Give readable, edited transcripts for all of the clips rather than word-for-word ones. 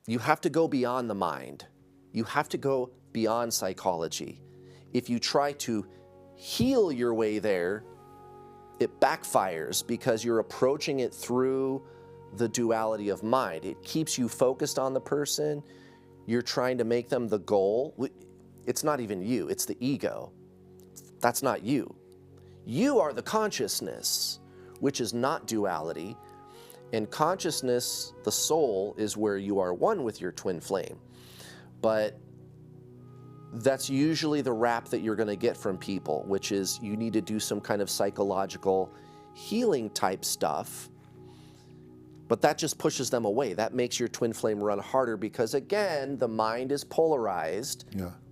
you have to go beyond the mind. You have to go beyond psychology. If you try to heal your way there, it backfires because you're approaching it through the duality of mind. It keeps you focused on the person. You're trying to make them the goal. It's not even you, it's the ego. That's not you. You are the consciousness, which is not duality. And consciousness, the soul, is where you are one with your twin flame. But that's usually the rap that you're going to get from people, which is you need to do some kind of psychological healing type stuff. But that just pushes them away. That makes your twin flame run harder because, again, the mind is polarized,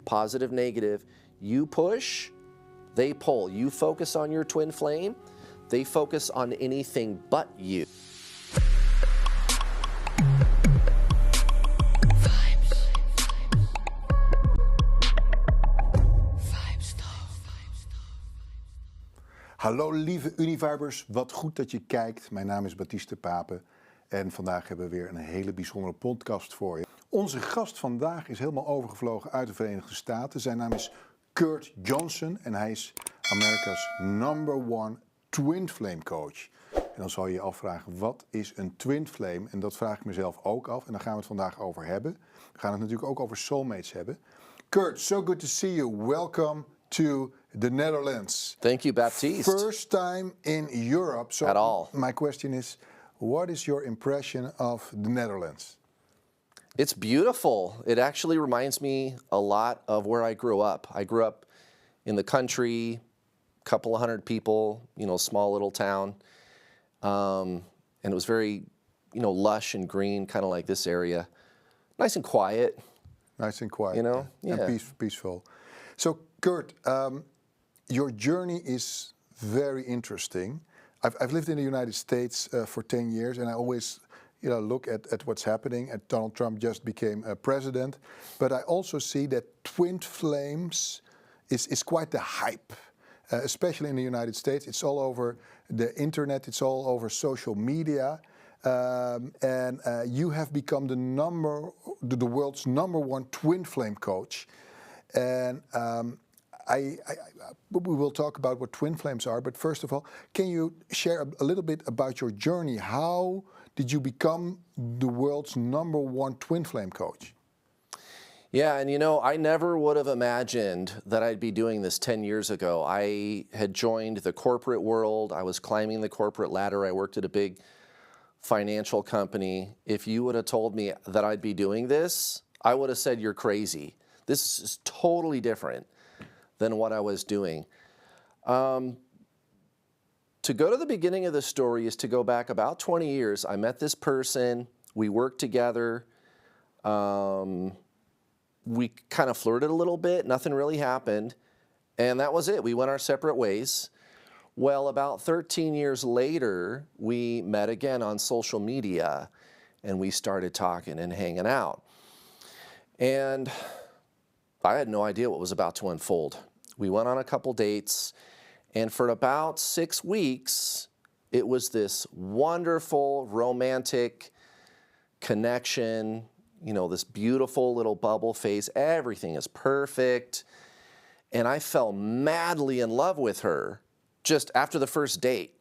positive, negative. You push, they pull. You focus on your twin flame, they focus on anything but you. Hallo lieve Univibers, wat goed dat je kijkt. Mijn naam is Baptiste Pape en vandaag hebben we weer een hele bijzondere podcast voor je. Onze gast vandaag is helemaal overgevlogen uit de Verenigde Staten. Zijn naam is Kurt Johnson en hij is America's #1 Twin Flame Coach. En dan zal je je afvragen, wat is een Twin Flame? En dat vraag ik mezelf ook af en daar gaan we het vandaag over hebben. We gaan het natuurlijk ook over soulmates hebben. Kurt, so good to see you. Welcome to the Netherlands. Thank you, Baptiste. First time in Europe. So at all. My question is, what is your impression of the Netherlands? It's beautiful. It actually reminds me a lot of where I grew up. I grew up in the country, couple of hundred people, small little town. And it was very, lush and green, kind of like this area. Nice and quiet. Nice and quiet. Yeah. And peaceful. So, Kurt, your journey is very interesting. I've lived in the United States for 10 years, and I always look at what's happening. And Donald Trump just became president. But I also see that twin flames is quite the hype, especially in the United States. It's all over the internet. It's all over social media. And you have become the world's #1 twin flame coach. And we will talk about what twin flames are, but first of all, can you share a little bit about your journey? How did you become the world's #1 twin flame coach? Yeah, and I never would have imagined that I'd be doing this 10 years ago. I had joined the corporate world. I was climbing the corporate ladder. I worked at a big financial company. If you would have told me that I'd be doing this, I would have said, you're crazy. This is totally different than what I was doing. To go to the beginning of the story is to go back about 20 years. I met this person. We worked together. We kind of flirted a little bit. Nothing really happened. And that was it. We went our separate ways. Well, about 13 years later, we met again on social media, and we started talking and hanging out. And I had no idea what was about to unfold. We went on a couple dates, and for about 6 weeks, it was this wonderful, romantic connection, this beautiful little bubble phase. Everything is perfect. And I fell madly in love with her just after the first date,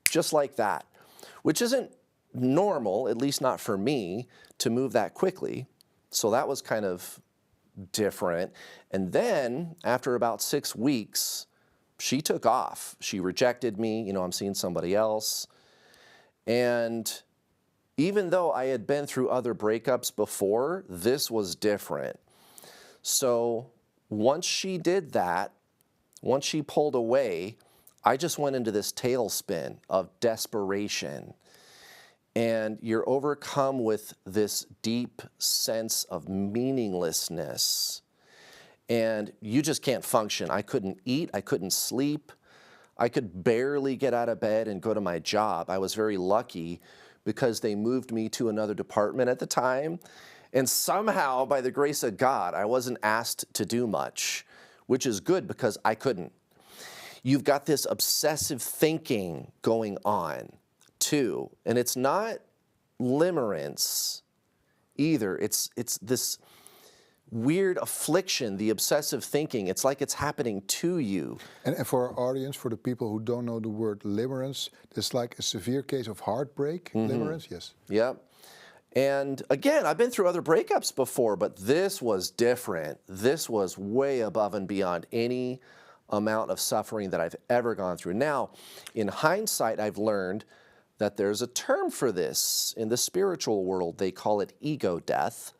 just like that, which isn't normal, at least not for me, to move that quickly. So that was kind of different. And then after about 6 weeks, she took off. She rejected me. I'm seeing somebody else. And even though I had been through other breakups before, this was different. So once she did that, once she pulled away, I just went into this tailspin of desperation. And you're overcome with this deep sense of meaninglessness. And you just can't function. I couldn't eat. I couldn't sleep. I could barely get out of bed and go to my job. I was very lucky because they moved me to another department at the time. And somehow, by the grace of God, I wasn't asked to do much, which is good because I couldn't. You've got this obsessive thinking going on too. And it's not limerence. either. It's this weird affliction, the obsessive thinking. It's like it's happening to you. And for our audience, for the people who don't know the word limerence, it's like a severe case of heartbreak. Limerence, yes. Yep. And again, I've been through other breakups before, but this was different. This was way above and beyond any amount of suffering that I've ever gone through. Now, in hindsight, I've learned that there's a term for this. In the spiritual world, they call it ego death.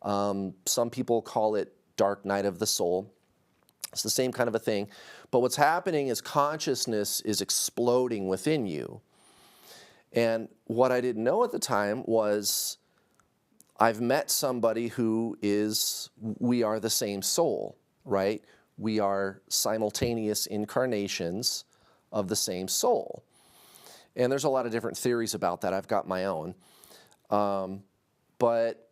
Some people call it dark night of the soul. It's the same kind of a thing. But what's happening is consciousness is exploding within you. And what I didn't know at the time was I've met somebody who we are the same soul, right? We are simultaneous incarnations of the same soul. And there's a lot of different theories about that. I've got my own. But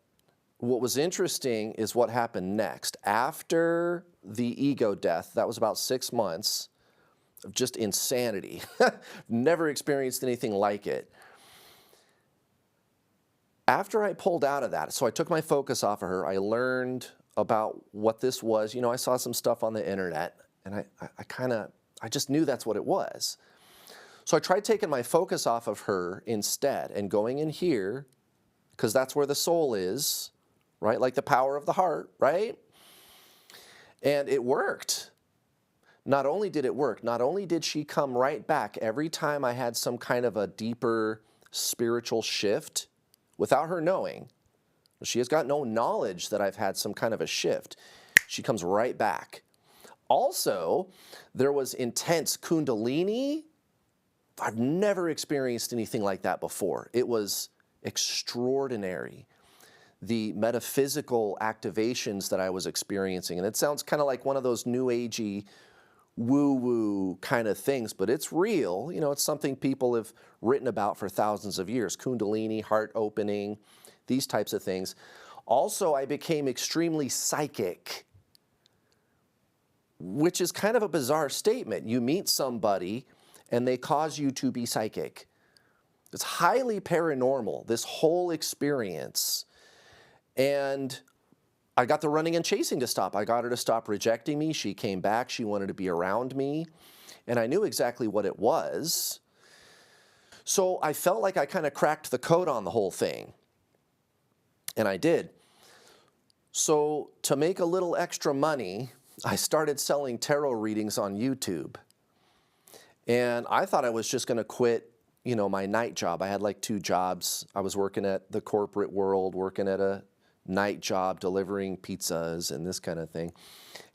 what was interesting is what happened next. After the ego death, that was about 6 months of just insanity. Never experienced anything like it. After I pulled out of that, so I took my focus off of her, I learned about what this was. You know, I saw some stuff on the internet, and I just knew that's what it was. So I tried taking my focus off of her instead and going in here, because that's where the soul is, right? Like the power of the heart, right? And it worked. Not only did it work, not only did she come right back every time I had some kind of a deeper spiritual shift, without her knowing. She has got no knowledge that I've had some kind of a shift. She comes right back. Also, there was intense Kundalini. I've never experienced anything like that before. It was extraordinary. The metaphysical activations that I was experiencing, and it sounds kind of like one of those new agey woo-woo kind of things, but it's real. You know, it's something people have written about for thousands of years. Kundalini, heart opening, these types of things. Also, I became extremely psychic, which is kind of a bizarre statement. You meet somebody and they cause you to be psychic. It's highly paranormal, this whole experience. And I got the running and chasing to stop. I got her to stop rejecting me. She came back. She wanted to be around me. And I knew exactly what it was. So I felt like I kind of cracked the code on the whole thing. And I did. So to make a little extra money, I started selling tarot readings on YouTube. And I thought I was just going to quit, you know, my night job. I had like 2 jobs. I was working at the corporate world, working at a night job delivering pizzas and this kind of thing.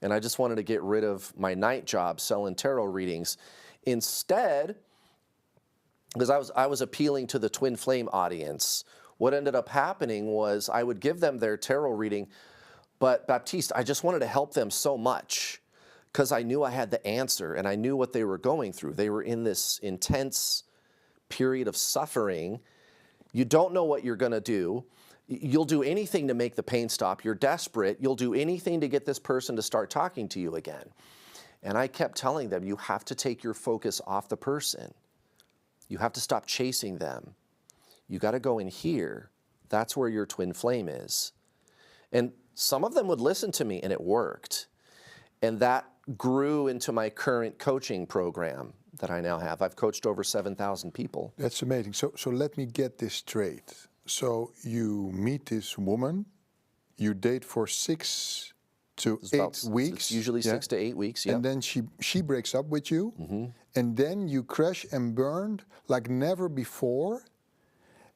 And I just wanted to get rid of my night job selling tarot readings. Instead, because I was appealing to the twin flame audience, what ended up happening was I would give them their tarot reading, but Baptiste, I just wanted to help them so much because I knew I had the answer and I knew what they were going through. They were in this intense period of suffering. You don't know what you're going to do. You'll do anything to make the pain stop. You're desperate. You'll do anything to get this person to start talking to you again. And I kept telling them, you have to take your focus off the person. You have to stop chasing them. You got to go in here. That's where your twin flame is. And some of them would listen to me, and it worked. And that grew into my current coaching program that I now have. I've coached over 7,000 people. That's amazing. So let me get this straight. So you meet this woman, you date for 6 to 8 weeks. It's usually 6 to 8 weeks, yeah. And then she breaks up with you, and then you crash and burned like never before.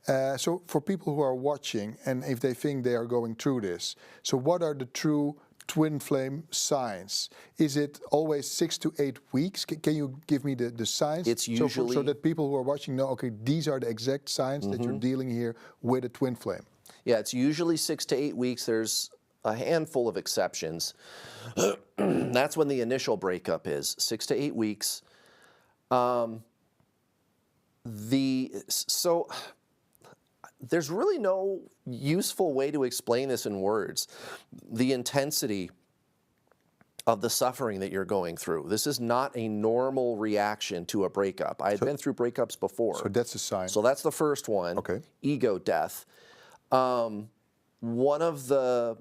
So for people who are watching, and if they think they are going through this, so what are the true twin flame signs? Is it always 6 to 8 weeks? Can you give me the signs? It's usually... So that people who are watching know, okay, these are the exact signs that you're dealing here with a twin flame. Yeah, it's usually 6 to 8 weeks. There's a handful of exceptions. That's when the initial breakup is, 6 to 8 weeks. There's really no useful way to explain this in words. The intensity of the suffering that you're going through. This is not a normal reaction to a breakup. I had been through breakups before. So that's a sign. So that's the first one. Okay. Ego death. one of the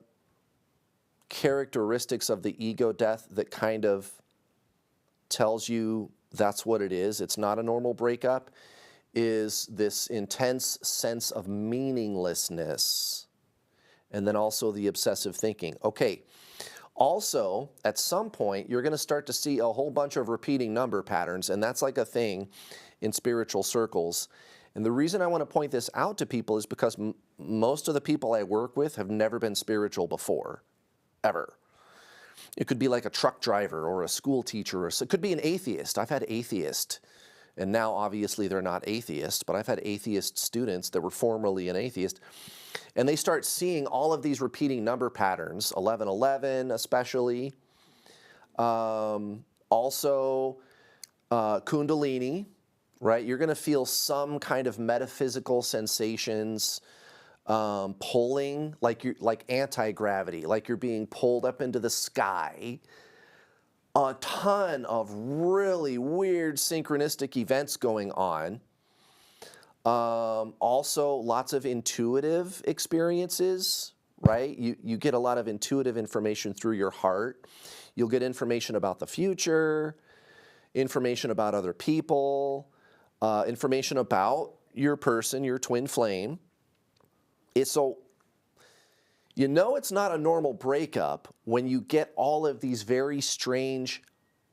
characteristics of the ego death that kind of tells you that's what it is, it's not a normal breakup, is this intense sense of meaninglessness, and then also the obsessive thinking. Okay, also, at some point, you're going to start to see a whole bunch of repeating number patterns, and that's like a thing in spiritual circles. And the reason I want to point this out to people is because most of the people I work with have never been spiritual before, ever. It could be like a truck driver or a school teacher, or it could be an atheist. I've had atheists, and now obviously they're not atheists, but I've had atheist students that were formerly an atheist, and they start seeing all of these repeating number patterns, 1111 especially. Also, Kundalini, right? You're going to feel some kind of metaphysical sensations, pulling, like anti-gravity, like you're being pulled up into the sky. A ton of really weird synchronistic events going on. Also, lots of intuitive experiences, right? You get a lot of intuitive information through your heart. You'll get information about the future, information about other people, information about your person, your twin flame. So you know it's not a normal breakup when you get all of these very strange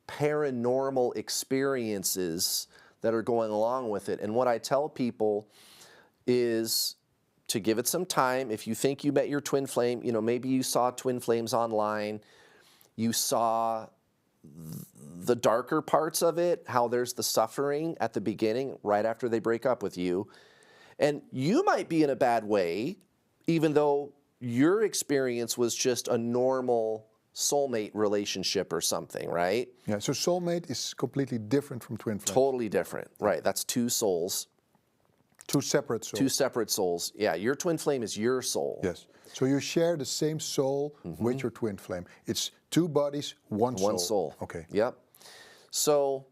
paranormal experiences that are going along with it. And what I tell people is to give it some time. If you think you met your twin flame, maybe you saw twin flames online, you saw the darker parts of it, how there's the suffering at the beginning, right after they break up with you. And you might be in a bad way, even though your experience was just a normal soulmate relationship or something, right? Yeah, so soulmate is completely different from twin flame. Totally different, right? That's two souls. Two separate souls. Two separate souls. Yeah, your twin flame is your soul. Yes. So you share the same soul with your twin flame. It's two bodies, one soul. One soul. Okay. Yep. So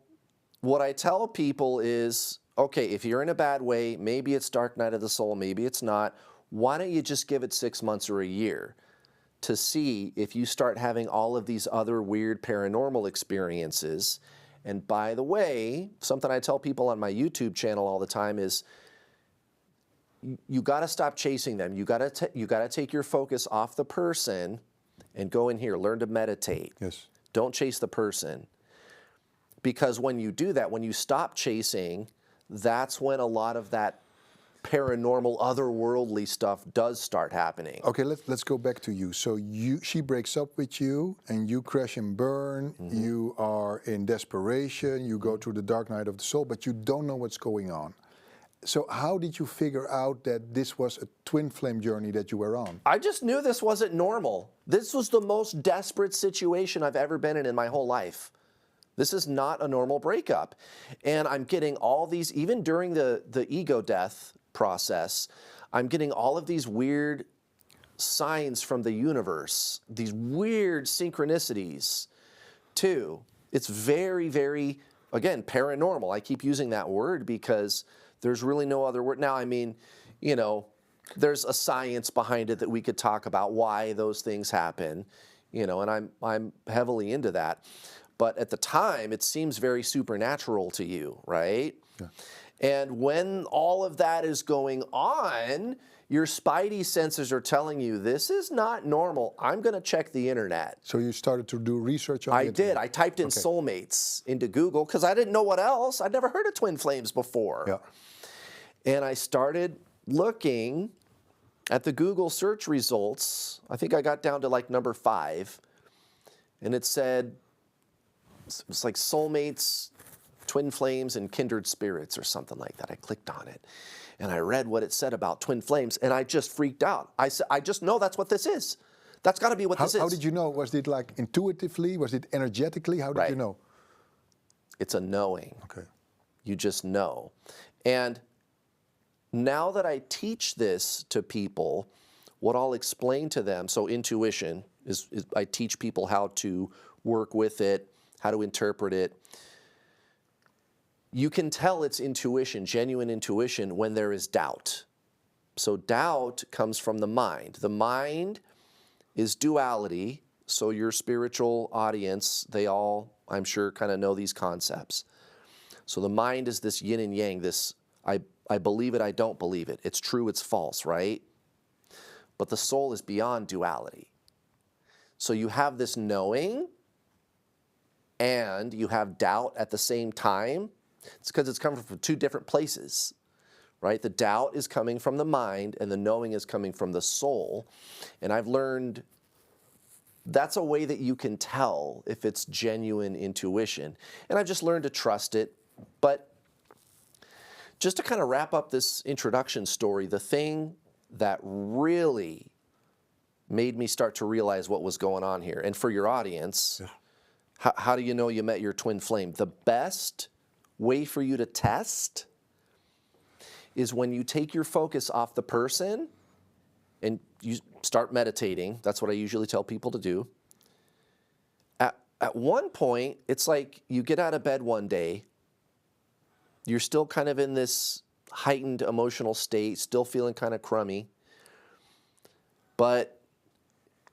what I tell people is, okay, if you're in a bad way, maybe it's dark night of the soul, maybe it's not. Why don't you just give it 6 months or a year to see if you start having all of these other weird paranormal experiences? And by the way, something I tell people on my YouTube channel all the time is you got to stop chasing them. You got to take your focus off the person and go in here, learn to meditate. Yes. Don't chase the person. Because when you do that, when you stop chasing, that's when a lot of that paranormal, otherworldly stuff does start happening. Okay, let's go back to you. So she breaks up with you, and you crash and burn. You are in desperation. You go through the dark night of the soul, but you don't know what's going on. So how did you figure out that this was a twin flame journey that you were on? I just knew this wasn't normal. This was the most desperate situation I've ever been in my whole life. This is not a normal breakup. And I'm getting all these, even during the ego death process, I'm getting all of these weird signs from the universe, these weird synchronicities too. It's very, very, again, paranormal. I keep using that word because there's really no other word. Now, I mean, there's a science behind it that we could talk about why those things happen, and I'm heavily into that. But at the time, it seems very supernatural to you, right? Yeah. And when all of that is going on, your spidey senses are telling you, this is not normal. I'm going to check the internet. So you started to do research on the internet? I did. I typed in soulmates into Google because I didn't know what else. I'd never heard of twin flames before. Yeah. And I started looking at the Google search results. I think I got down to like number 5. And it said, it was like soulmates, twin flames, and kindred spirits or something like that. I clicked on it and I read what it said about twin flames and I just freaked out. I said, I just know that's what this is. That's got to be what this is. How did you know? Was it like intuitively? Was it energetically? How did you know? It's a knowing. Okay. You just know. And now that I teach this to people, what I'll explain to them, so intuition is I teach people how to work with it, how to interpret it. You can tell it's intuition, genuine intuition, when there is doubt. So doubt comes from the mind. The mind is duality. So your spiritual audience, they all, I'm sure, kind of know these concepts. So the mind is this yin and yang, this I believe it, I don't believe it. It's true, it's false, right? But the soul is beyond duality. So you have this knowing and you have doubt at the same time. It's because it's coming from two different places, right? The doubt is coming from the mind and the knowing is coming from the soul. And I've learned that's a way that you can tell if it's genuine intuition. And I've just learned to trust it. But just to kind of wrap up this introduction story, the thing that really made me start to realize what was going on here, and for your audience, how do you know you met your twin flame? The best way for you to test is when you take your focus off the person and you start meditating. That's what I usually tell people to do. At one point, it's like you get out of bed one day, you're still kind of in this heightened emotional state, still feeling kind of crummy, but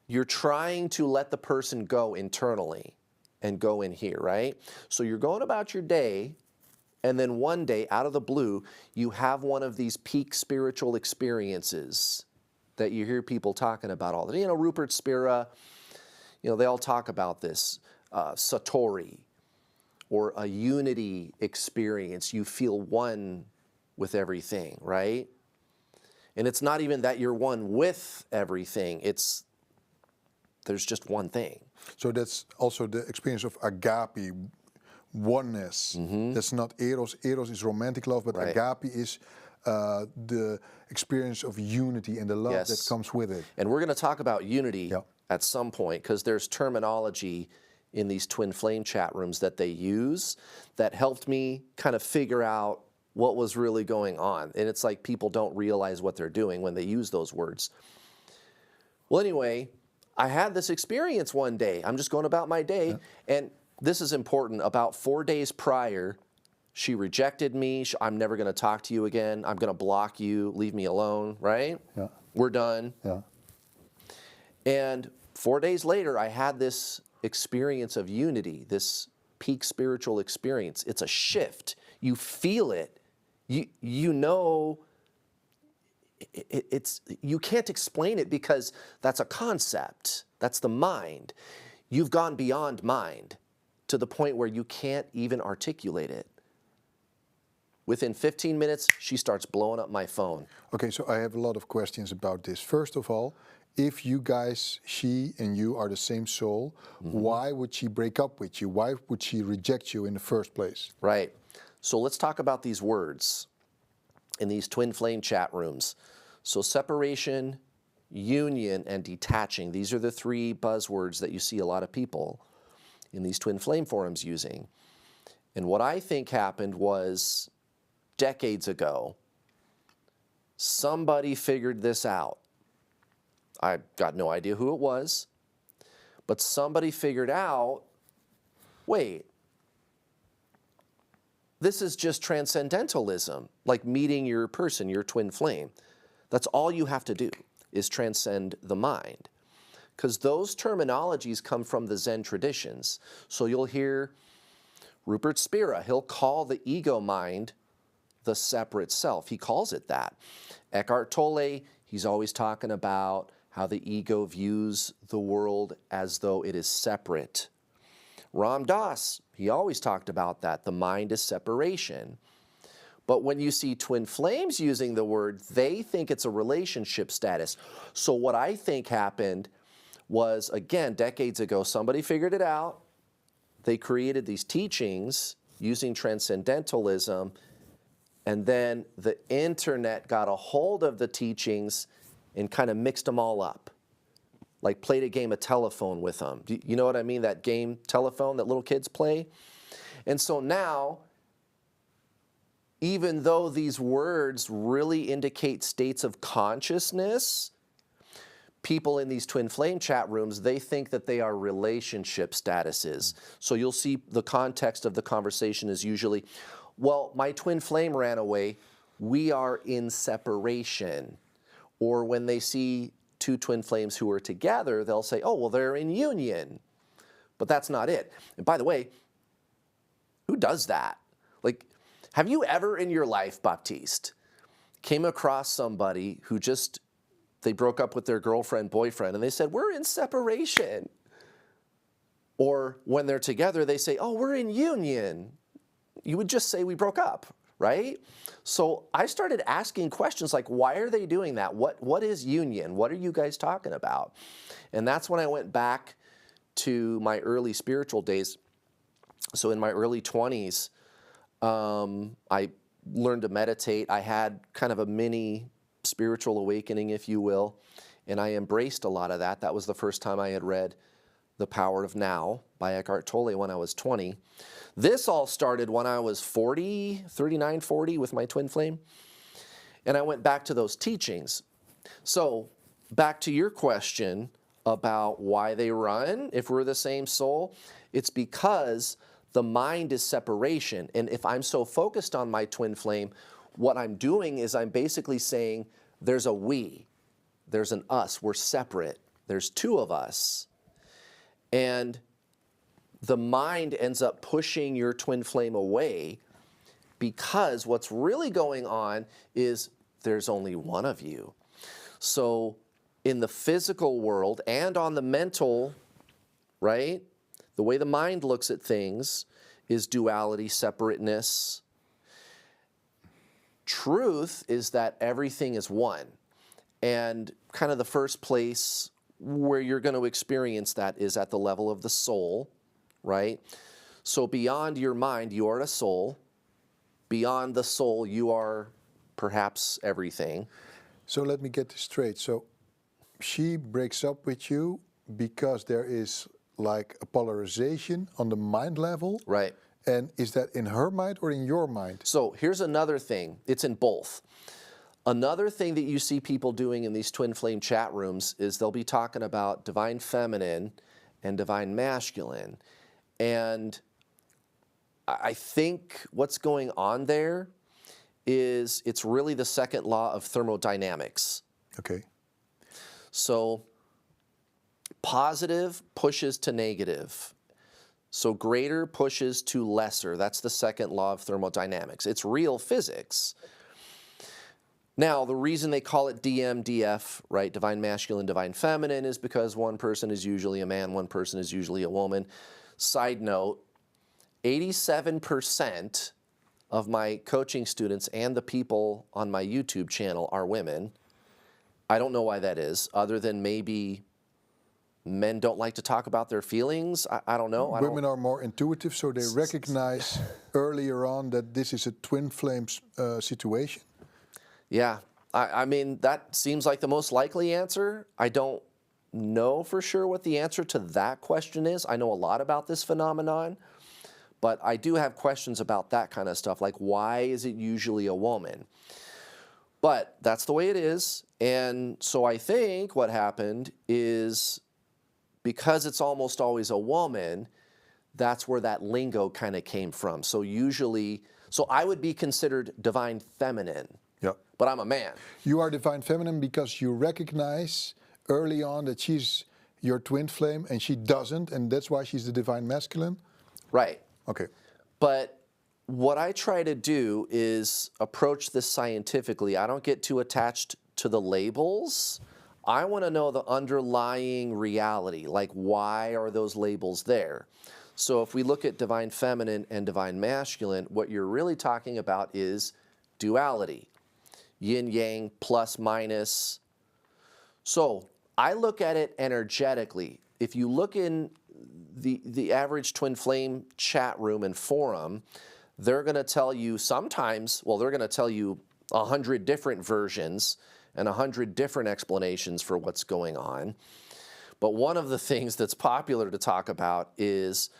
you're trying to let the person go internally and go in here, right? So you're going about your day, and then one day, out of the blue, you have one of these peak spiritual experiences that you hear people talking about all the day. You know, Rupert Spira, you know, they all talk about this, Satori, or a unity experience. You feel one with everything, right? And it's not even that you're one with everything. There's just one thing. So that's also the experience of agape, oneness. That's not eros. Eros is romantic love, but Right. agape is the experience of unity and the love Yes. that comes with it. And we're going to talk about unity Yeah. at some point, because there's terminology in these twin flame chat rooms that they use that helped me kind of figure out what was really going on. And it's like people don't realize what they're doing when they use those words. Well, anyway, I had this experience one day. I'm just going about my day, and this is important. About 4 days prior, she rejected me. I'm never going to talk to you again. I'm going to block you. Leave me alone, right? Yeah. We're done. Yeah. And 4 days later, I had this experience of unity, this peak spiritual experience. It's a shift. You feel it. You know, you can't explain it because that's a concept. That's the mind. You've gone beyond mind to the point where you can't even articulate it. Within 15 minutes, she starts blowing up my phone. Okay, so I have a lot of questions about this. First of all, if you guys, she and you are the same soul, why would she break up with you? Why would she reject you in the first place? Right. So let's talk about these words in these twin flame chat rooms. So separation, union, and detaching. These are the three buzzwords that you see a lot of people in these twin flame forums using. And what I think happened was decades ago, somebody figured this out. I got no idea who it was, but somebody figured out, wait, this is just transcendentalism, like meeting your person, your twin flame. That's all you have to do is transcend the mind. Because those terminologies come from the Zen traditions. So you'll hear Rupert Spira, he'll call the ego mind the separate self. He calls it that. Eckhart Tolle, he's always talking about how the ego views the world as though it is separate. Ram Dass, he always talked about that. The mind is separation. But when you see twin flames using the word, they think it's a relationship status. So what I think happened was, again, decades ago, somebody figured it out. They created these teachings using transcendentalism, and then the internet got a hold of the teachings and kind of mixed them all up. Like played a game of telephone with them. You know what I mean? That game, telephone, that little kids play? And so now, even though these words really indicate states of consciousness, people in these twin flame chat rooms, they think that they are relationship statuses. So you'll see the context of the conversation is usually, well, my twin flame ran away. We are in separation. Or when they see two twin flames who are together, they'll say, oh, well, they're in union. But that's not it. And by the way, who does that? Like, have you ever in your life, Baptiste, came across somebody who they broke up with their girlfriend, boyfriend, and they said, we're in separation? Or when they're together, they say, oh, we're in union. You would just say we broke up, right? So I started asking questions like, why are they doing that? What is union? What are you guys talking about? And that's when I went back to my early spiritual days. So in my early 20s, I learned to meditate. I had kind of a mini spiritual awakening, if you will, and I embraced a lot of that. That was the first time I had read The Power of Now by Eckhart Tolle when I was 20. This all started when I was 39, 40 with my twin flame, and I went back to those teachings. So back to your question about why they run, if we're the same soul, it's because the mind is separation. And if I'm so focused on my twin flame, what I'm doing is I'm basically saying there's a we, there's an us, we're separate, there's two of us. And the mind ends up pushing your twin flame away because what's really going on is there's only one of you. So in the physical world and on the mental, right, the way the mind looks at things is duality, separateness. Truth is that everything is one. And kind of the first place where you're going to experience that is at the level of the soul, right? So beyond your mind, you are a soul. Beyond the soul, you are perhaps everything. So let me get this straight. So she breaks up with you because there is like a polarization on the mind level? Right. And is that in her mind or in your mind? So here's another thing. It's in both. Another thing that you see people doing in these twin flame chat rooms is they'll be talking about divine feminine and divine masculine. And I think what's going on there is it's really the second law of thermodynamics. Okay. So positive pushes to negative. So greater pushes to lesser. That's the second law of thermodynamics. It's real physics. Now, the reason they call it DMDF, right, divine masculine, divine feminine, is because one person is usually a man, one person is usually a woman. Side note, 87% of my coaching students and the people on my YouTube channel are women. I don't know why that is, other than maybe men don't like to talk about their feelings. I don't know. Women are more intuitive, so they recognize earlier on that this is a twin flame situation. Yeah, I mean, that seems like the most likely answer. I don't know for sure what the answer to that question is. I know a lot about this phenomenon, but I do have questions about that kind of stuff, like why is it usually a woman? But that's the way it is. And so I think what happened is because it's almost always a woman, that's where that lingo kind of came from. So usually, so I would be considered divine feminine. Yeah. But I'm a man. You are divine feminine because you recognize early on that she's your twin flame and she doesn't, and that's why she's the divine masculine? Right. Okay. But what I try to do is approach this scientifically. I don't get too attached to the labels. I want to know the underlying reality, like why are those labels there? So if we look at divine feminine and divine masculine, what you're really talking about is duality. Yin yang, plus minus. So I look at it energetically. If you look in the average twin flame chat room and forum, they're going to tell you sometimes, well, they're going to tell you 100 different versions and 100 different explanations for what's going on. But one of the things that's popular to talk about is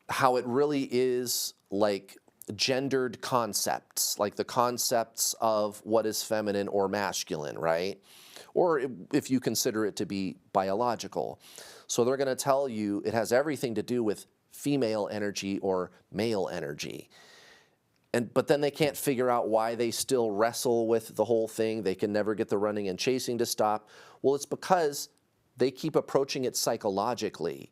how it really is like gendered concepts, like the concepts of what is feminine or masculine, right? Or if you consider it to be biological. So they're going to tell you it has everything to do with female energy or male energy. but then they can't figure out why they still wrestle with the whole thing. They can never get the running and chasing to stop. Well, it's because they keep approaching it psychologically.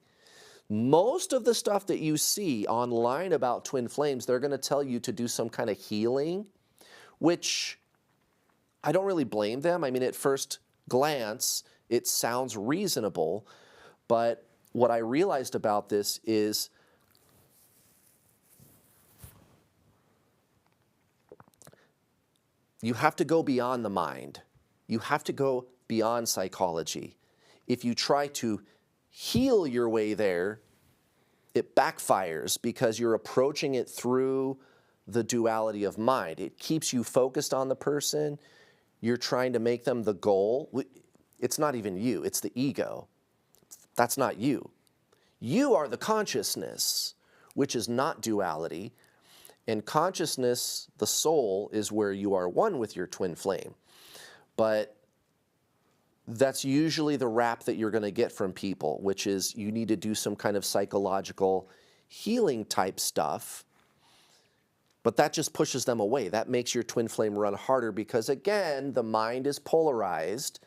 Most of the stuff that you see online about twin flames, they're going to tell you to do some kind of healing, which I don't really blame them. I mean, at first glance, it sounds reasonable, but what I realized about this is you have to go beyond the mind. You have to go beyond psychology. If you try to heal your way there, it backfires because you're approaching it through the duality of mind. It keeps you focused on the person. You're trying to make them the goal. It's not even you, it's the ego. That's not you. You are the consciousness, which is not duality. And consciousness, the soul, is where you are one with your twin flame. But that's usually the rap that you're going to get from people, which is you need to do some kind of psychological healing type stuff. But that just pushes them away. That makes your twin flame run harder because, again, the mind is polarized,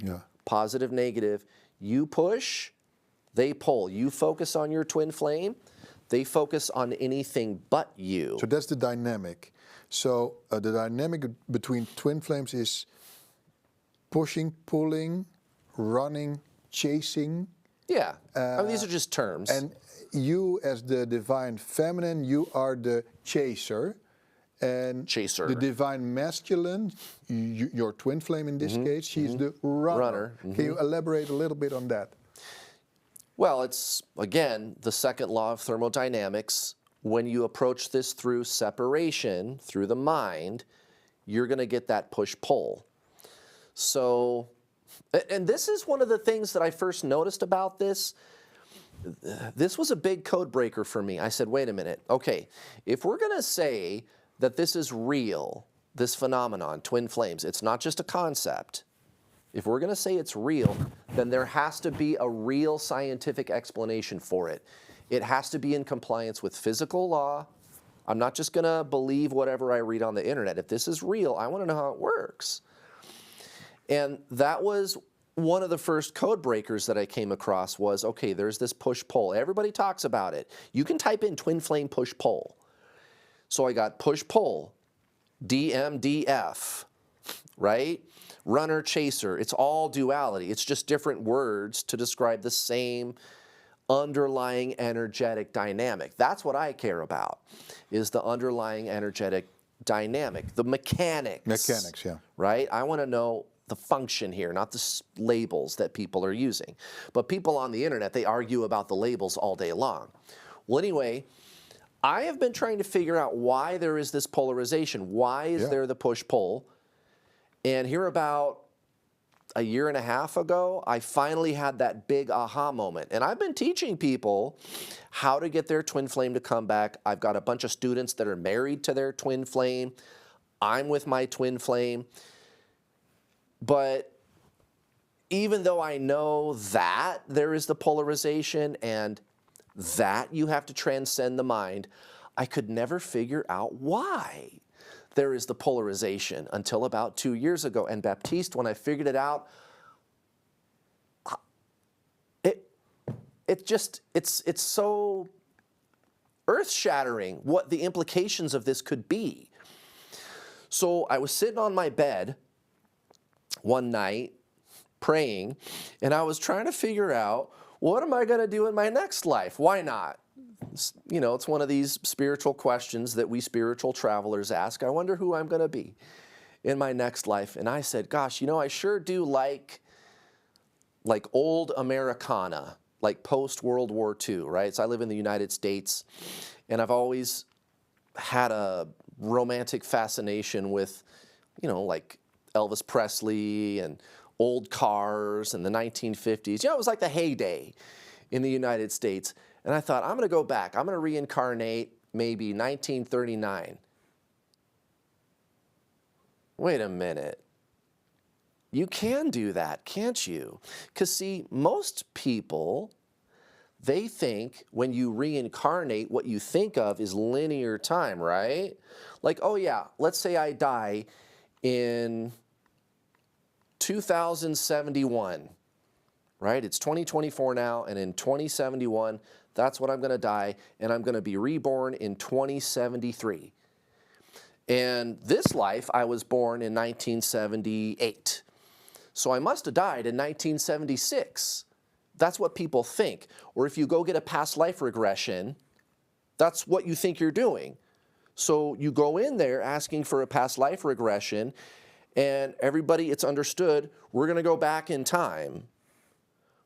positive, negative. You push, they pull. You focus on your twin flame, they focus on anything but you. So that's the dynamic. So the dynamic between twin flames is pushing, pulling, running, chasing. Yeah, I mean, these are just terms. And you, as the divine feminine, you are the chaser. And Chaser. the divine masculine, your twin flame in this case, she's the runner. Can you elaborate a little bit on that? Well, it's, again, the second law of thermodynamics. When you approach this through separation, through the mind, you're going to get that push-pull. So, and this is one of the things that I first noticed about this. This was a big code breaker for me. I said, wait a minute. Okay, if we're going to say that this is real, this phenomenon, twin flames, it's not just a concept. If we're going to say it's real, then there has to be a real scientific explanation for it. It has to be in compliance with physical law. I'm not just going to believe whatever I read on the internet. If this is real, I want to know how it works. And that was one of the first code breakers that I came across was, okay, there's this push-pull. Everybody talks about it. You can type in twin flame push-pull. So I got push-pull, DMDF, right? Runner, chaser, it's all duality. It's just different words to describe the same underlying energetic dynamic. That's what I care about, is the underlying energetic dynamic, the mechanics. Mechanics, yeah. Right? I want to know the function here, not the labels that people are using. But people on the internet, they argue about the labels all day long. Well, anyway, I have been trying to figure out why there is this polarization. Why is there the push-pull? And here about a year and a half ago, I finally had that big aha moment. And I've been teaching people how to get their twin flame to come back. I've got a bunch of students that are married to their twin flame. I'm with my twin flame. But even though I know that there is the polarization and that you have to transcend the mind, I could never figure out why there is the polarization until about 2 years ago. And Baptiste, when I figured it out, it's so earth-shattering what the implications of this could be. So I was sitting on my bed one night praying, and I was trying to figure out, what am I going to do in my next life? Why not? You know, it's one of these spiritual questions that we spiritual travelers ask. I wonder who I'm going to be in my next life. And I said, gosh, you know, I sure do like old Americana, like post-World War II, right? So I live in the United States, and I've always had a romantic fascination with, you know, like Elvis Presley and old cars and the 1950s. You know, it was like the heyday in the United States. And I thought, I'm going to go back. I'm going to reincarnate maybe 1939. Wait a minute. You can do that, can't you? Because see, most people, they think when you reincarnate, what you think of is linear time, right? Like, oh yeah, let's say I die in 2071, right? It's 2024 now, and in 2071, that's when I'm going to die, and I'm going to be reborn in 2073. And this life, I was born in 1978. So I must have died in 1976. That's what people think. Or if you go get a past life regression, that's what you think you're doing. So you go in there asking for a past life regression, and everybody, it's understood, we're going to go back in time.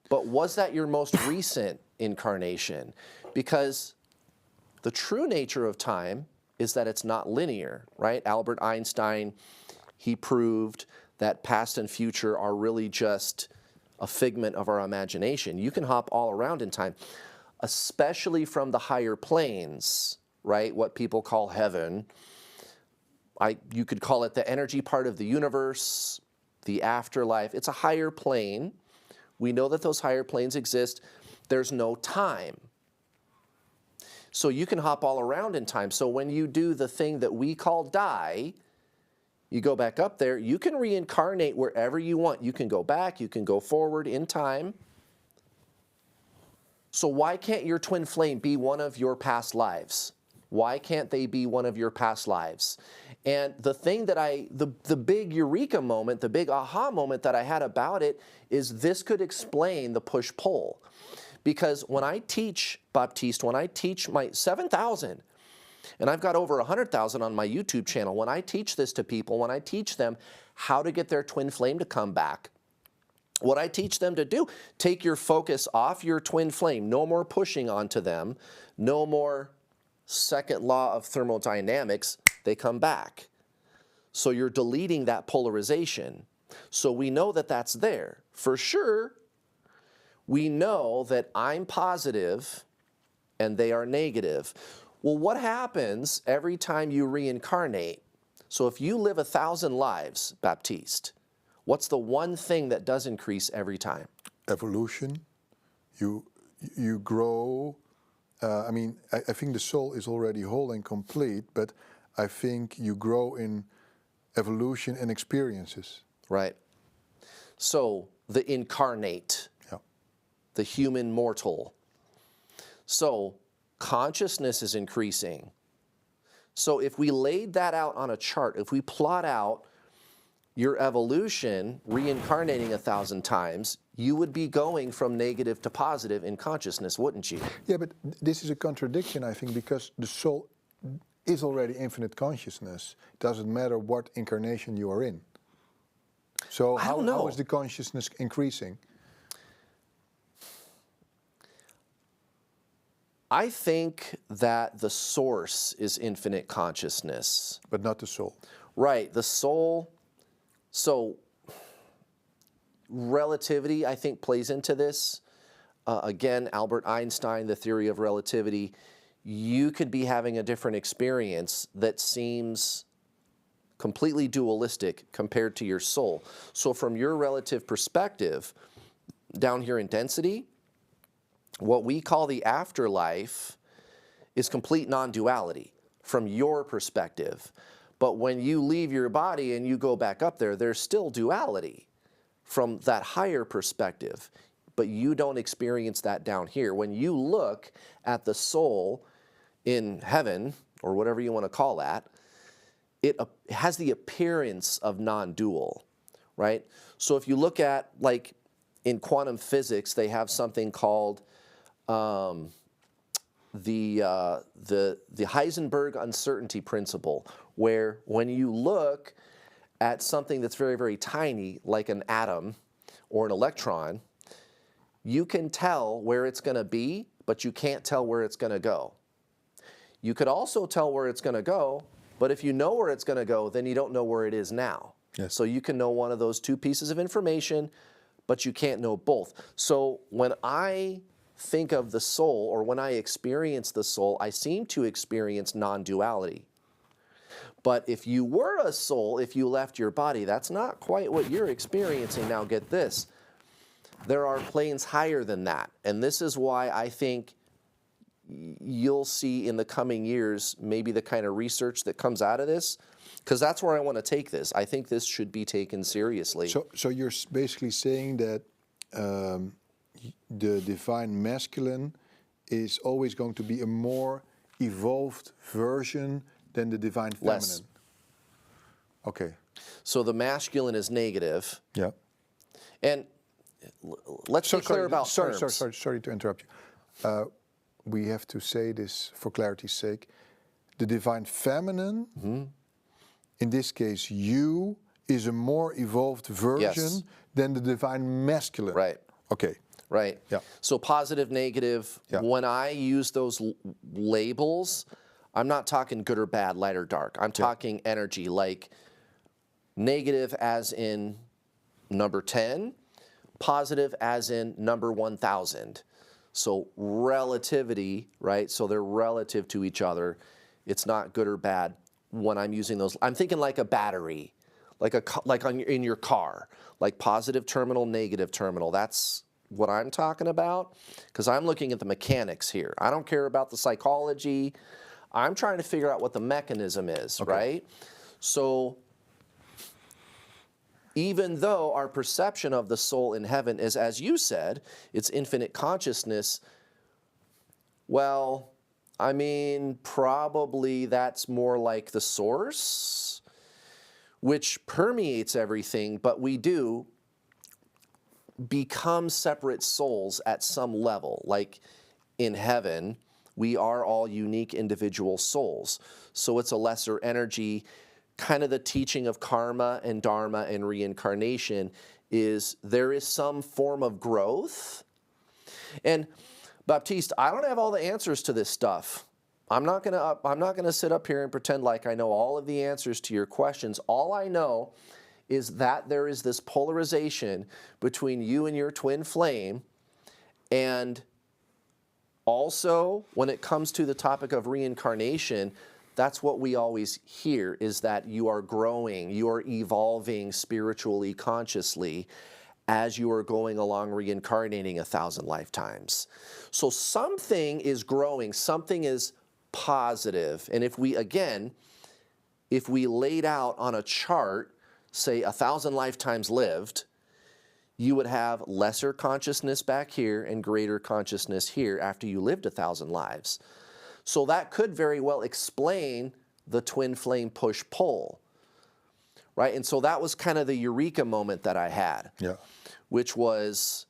But was that your most recent incarnation? Because the true nature of time is that it's not linear, right? Albert Einstein, he proved that past and future are really just a figment of our imagination. You can hop all around in time, especially from the higher planes, right? What people call heaven. You could call it the energy part of the universe, the afterlife. It's a higher plane. We know that those higher planes exist. There's no time. So you can hop all around in time. So when you do the thing that we call die, you go back up there, you can reincarnate wherever you want. You can go back, you can go forward in time. So why can't your twin flame be one of your past lives? Why can't they be one of your past lives? And the thing that the big eureka moment, the big aha moment that I had about it is this could explain the push-pull. Because when I teach, Baptiste, when I teach my 7,000, and I've got over 100,000 on my YouTube channel, when I teach this to people, when I teach them how to get their twin flame to come back, what I teach them to do, take your focus off your twin flame, no more pushing onto them, no more second law of thermodynamics, they come back. So you're deleting that polarization. So we know that that's there. For sure, we know that I'm positive and they are negative. Well, what happens every time you reincarnate? So if you live 1,000 lives, Baptiste, what's the one thing that does increase every time? Evolution. You grow. I think the soul is already whole and complete, but I think you grow in evolution and experiences. Right. So the incarnate, Yeah. the human mortal. So consciousness is increasing. So if we laid that out on a chart, if we plot out your evolution, reincarnating 1,000 times, you would be going from negative to positive in consciousness, wouldn't you? Yeah, but this is a contradiction, I think, because the soul is already infinite consciousness. It doesn't matter what incarnation you are in. So I don't know. how is the consciousness increasing? I think that the source is infinite consciousness. But not the soul. Right, the soul. So relativity, I think, plays into this. Again, Albert Einstein, the theory of relativity. You could be having a different experience that seems completely dualistic compared to your soul. So from your relative perspective, down here in density, what we call the afterlife is complete non-duality from your perspective. But when you leave your body and you go back up there, there's still duality from that higher perspective. But you don't experience that down here. When you look at the soul in heaven, or whatever you want to call that, it has the appearance of non-dual, right? So if you look at, like, in quantum physics, they have something called the Heisenberg uncertainty principle, where when you look at something that's very, very tiny, like an atom or an electron, you can tell where it's going to be, but you can't tell where it's going to go. You could also tell where it's going to go, but if you know where it's going to go, then you don't know where it is now. Yes. So you can know one of those two pieces of information, but you can't know both. So when I think of the soul, or when I experience the soul, I seem to experience non-duality. But if you were a soul, if you left your body, that's not quite what you're experiencing. Now get this. there are planes higher than that. And this is why I think you'll see in the coming years maybe the kind of research that comes out of this, because that's where I want to take this. I think this should be taken seriously. So you're basically saying that the divine masculine is always going to be a more evolved version than the divine feminine. Less. Okay. So the masculine is negative. Yeah. And let's be clear about terms. Sorry to interrupt you. We have to say this for clarity's sake. The divine feminine, in this case you, is a more evolved version than the divine masculine. Right. Okay. Right. Yeah. So positive, negative. Yeah. When I use those labels, I'm not talking good or bad, light or dark. I'm talking energy, like negative as in number 10, positive as in number 1,000. So relativity, right? So they're relative to each other. It's not good or bad when I'm using those. I'm thinking like a battery, in your car, like positive terminal, negative terminal. That's what I'm talking about, because I'm looking at the mechanics here. I don't care about the psychology. I'm trying to figure out what the mechanism is, right? So even though our perception of the soul in heaven is, as you said, it's infinite consciousness, well, I mean, probably that's more like the source, which permeates everything, but we do become separate souls at some level. Like in heaven, we are all unique individual souls. So it's a lesser energy. Kind of the teaching of karma and dharma and reincarnation is there is some form of growth. And Baptiste, I don't have all the answers to this stuff. I'm not gonna sit up here and pretend like I know all of the answers to your questions. All I know is that there is this polarization between you and your twin flame, and also when it comes to the topic of reincarnation, that's what we always hear, is that you are growing, you are evolving spiritually, consciously, as you are going along reincarnating 1,000 lifetimes. So something is growing, something is positive. And if we laid out on a chart, say 1,000 lifetimes lived, you would have lesser consciousness back here and greater consciousness here after you lived 1,000 lives. So that could very well explain the twin flame push-pull, right? And so that was kind of the eureka moment that I had, which was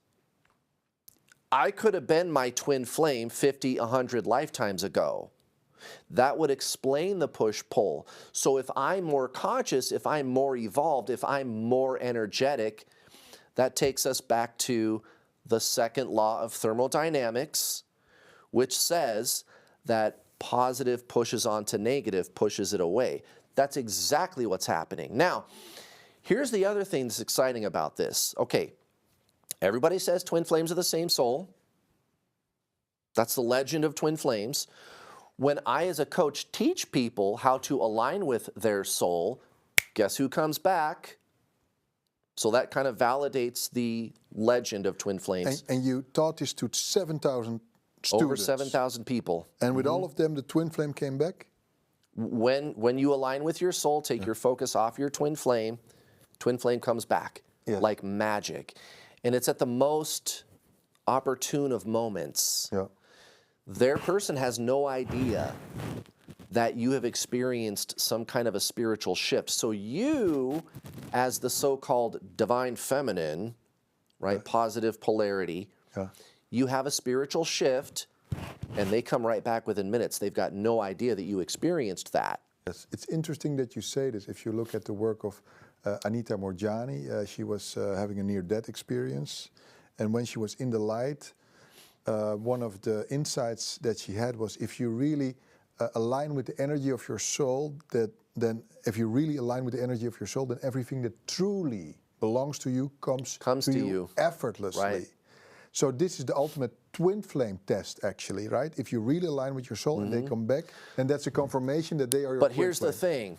I could have been my twin flame 50, 100 lifetimes ago. That would explain the push-pull. So if I'm more conscious, if I'm more evolved, if I'm more energetic, that takes us back to the second law of thermodynamics, which says that positive pushes onto negative, pushes it away. That's exactly what's happening. Now, here's the other thing that's exciting about this. Okay, everybody says twin flames are the same soul. That's the legend of twin flames. When I, as a coach, teach people how to align with their soul, guess who comes back? So that kind of validates the legend of twin flames. And you taught this to 7,000 students. Over 7,000 people. And with all of them, the twin flame came back? When you align with your soul, take your focus off your twin flame comes back like magic. And it's at the most opportune of moments. Their person has no idea that you have experienced some kind of a spiritual shift. So you, as the so-called divine feminine, right, positive polarity, you have a spiritual shift, and they come right back within minutes. They've got no idea that you experienced that. Yes, it's interesting that you say this. If you look at the work of Anita Moorjani, she was having a near-death experience, and when she was in the light, one of the insights that she had was, if you really align with the energy of your soul, then everything that truly belongs to you comes to you effortlessly. Right. So this is the ultimate twin flame test, actually, right? If you really align with your soul and they come back, then that's a confirmation that they are your But twin here's flame. the thing.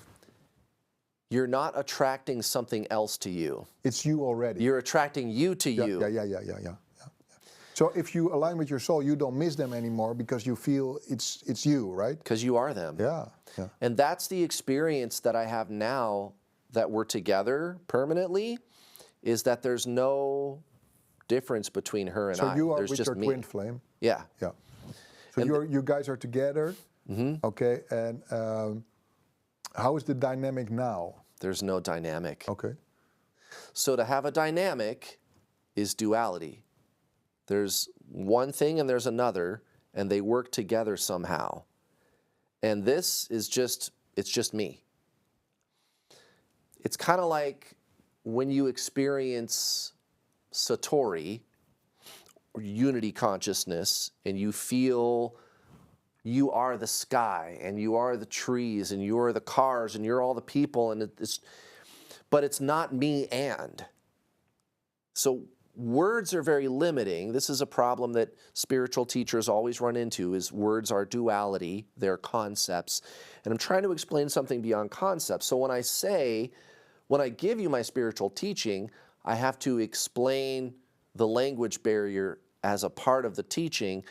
you're not attracting something else to you. It's you already. You're attracting you to you. Yeah. So if you align with your soul, you don't miss them anymore because you feel it's you, right? Because you are them. Yeah. And that's the experience that I have now that we're together permanently, is that there's no difference between her and So I. you are There's with just your me. twin flame. Yeah. Yeah. So you guys are together. Okay. And how is the dynamic now? There's no dynamic. Okay. So to have a dynamic is duality. There's one thing and there's another, and they work together somehow. And this is it's just me. It's kind of like when you experience Satori, or unity consciousness, and you feel you are the sky, and you are the trees, and you are the cars, and you're all the people, and but it's not me and. So words are very limiting. This is a problem that spiritual teachers always run into, is words are duality, they're concepts. And I'm trying to explain something beyond concepts. So when I give you my spiritual teaching, I have to explain the language barrier as a part of the teaching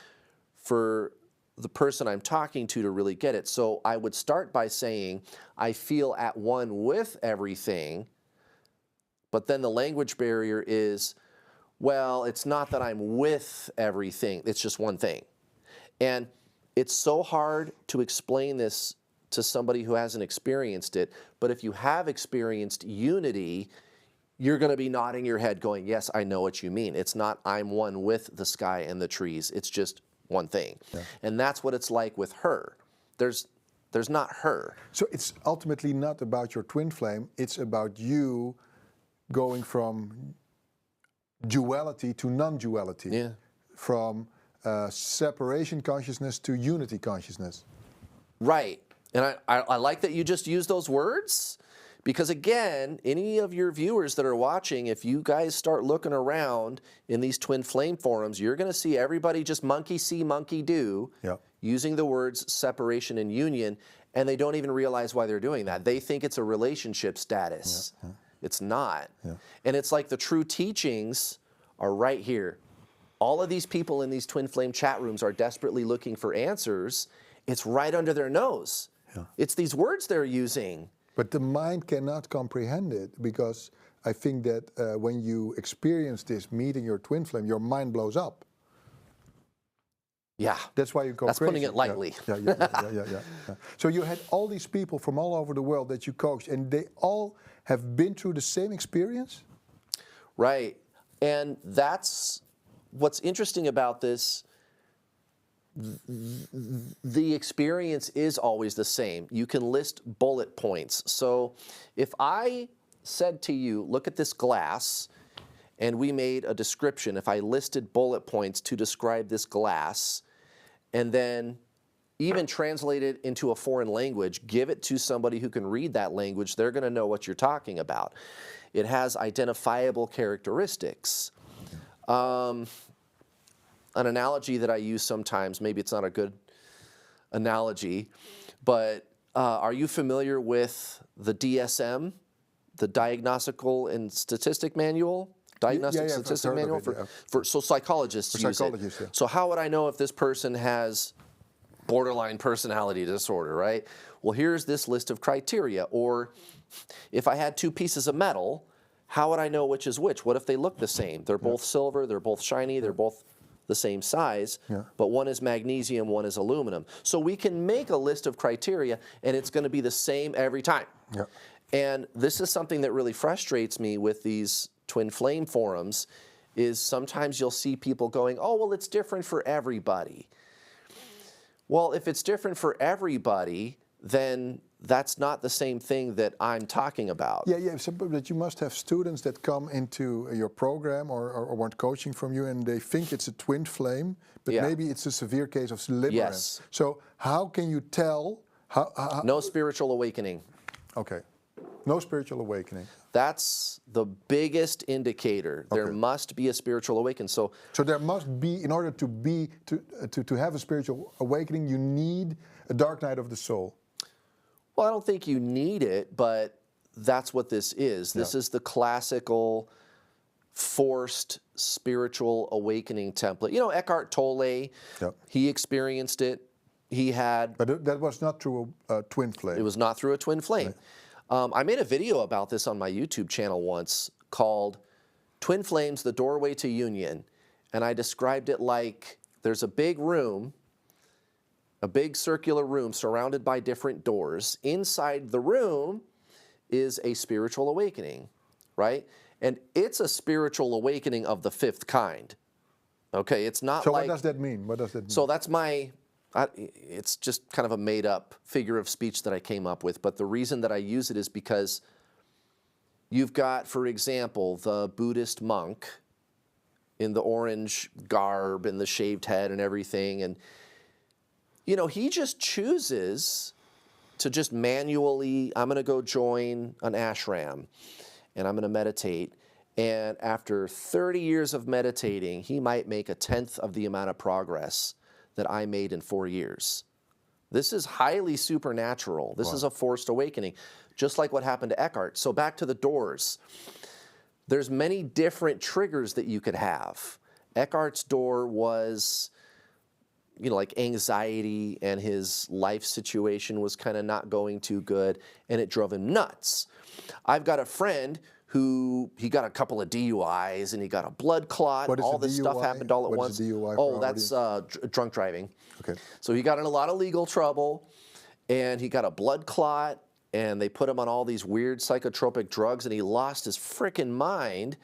for the person I'm talking to really get it. So I would start by saying, I feel at one with everything, but then the language barrier is, well, it's not that I'm with everything, it's just one thing. And it's so hard to explain this to somebody who hasn't experienced it, but if you have experienced unity, you're going to be nodding your head going, yes, I know what you mean. It's not I'm one with the sky and the trees, it's just one thing. Yeah. And that's what it's like with her. There's not her. So it's ultimately not about your twin flame, it's about you going from duality to non-duality. Yeah. From separation consciousness to unity consciousness. Right. And I like that you just used those words, because again, any of your viewers that are watching, if you guys start looking around in these twin flame forums, you're going to see everybody just monkey see, monkey do, using the words separation and union, and they don't even realize why they're doing that. They think it's a relationship status. It's not. And it's like the true teachings are right here. All of these people in these twin flame chat rooms are desperately looking for answers. It's right under their nose. It's these words they're using. But the mind cannot comprehend it, because I think that when you experience this, meeting your twin flame, your mind blows up. Yeah. That's why you go That's crazy. putting it lightly. Yeah. So you had all these people from all over the world that you coached, and they all have been through the same experience? Right. And that's what's interesting about this. The experience is always the same. You can list bullet points. So if I said to you, look at this glass, and we made a description, if I listed bullet points to describe this glass, and then even translate it into a foreign language, give it to somebody who can read that language, they're going to know what you're talking about. It has identifiable characteristics. An analogy that I use sometimes, maybe it's not a good analogy, but are you familiar with the DSM, the Diagnostical and Statistic Manual? Diagnostic Statistic Manual so psychologists use it. So how would I know if this person has borderline personality disorder, right? Well, here's this list of criteria. Or if I had two pieces of metal, how would I know which is which? What if they look the same? They're both silver, they're both shiny, they're both the same size, but one is magnesium, one is aluminum. So we can make a list of criteria, and it's going to be the same every time. And this is something that really frustrates me with these twin flame forums, is sometimes you'll see people going, oh, well, it's different for everybody. Well, if it's different for everybody, then that's not the same thing that I'm talking about. So, but you must have students that come into your program or want coaching from you, and they think it's a twin flame, but maybe it's a severe case of limerence. So how can you tell? No spiritual awakening. Okay. No spiritual awakening. That's the biggest indicator. There must be a spiritual awakening. So there must be, in order to have a spiritual awakening, you need a dark night of the soul. Well, I don't think you need it, but that's what this is. This is the classical forced spiritual awakening template. You know, Eckhart Tolle, he experienced it. He had... But that was not through a twin flame. It was not through a twin flame. I made a video about this on my YouTube channel once called Twin Flames, the Doorway to Union. And I described it like there's a big room, a big circular room surrounded by different doors. Inside the room is a spiritual awakening, right? And it's a spiritual awakening of the fifth kind. Okay, it's not so like... what does that mean? What does that mean? So that's my... it's just kind of a made-up figure of speech that I came up with, but the reason that I use it is because you've got, for example, the Buddhist monk in the orange garb and the shaved head and everything, and, you know, he just chooses to just manually, I'm going to go join an ashram, and I'm going to meditate, and after 30 years of meditating, he might make a tenth of the amount of progress that I made in 4 years. This is highly supernatural. This is a forced awakening, just like what happened to Eckhart. So back to the doors. There's many different triggers that you could have. Eckhart's door was, you know, like anxiety, and his life situation was kind of not going too good, and it drove him nuts. I've got a friend who, he got a couple of DUIs, and he got a blood clot. What is all a this DUI? stuff happened all at What once. is a DUI Oh, for that's drunk driving. Okay. So he got in a lot of legal trouble, and he got a blood clot, and they put him on all these weird psychotropic drugs, and he lost his frickin' mind.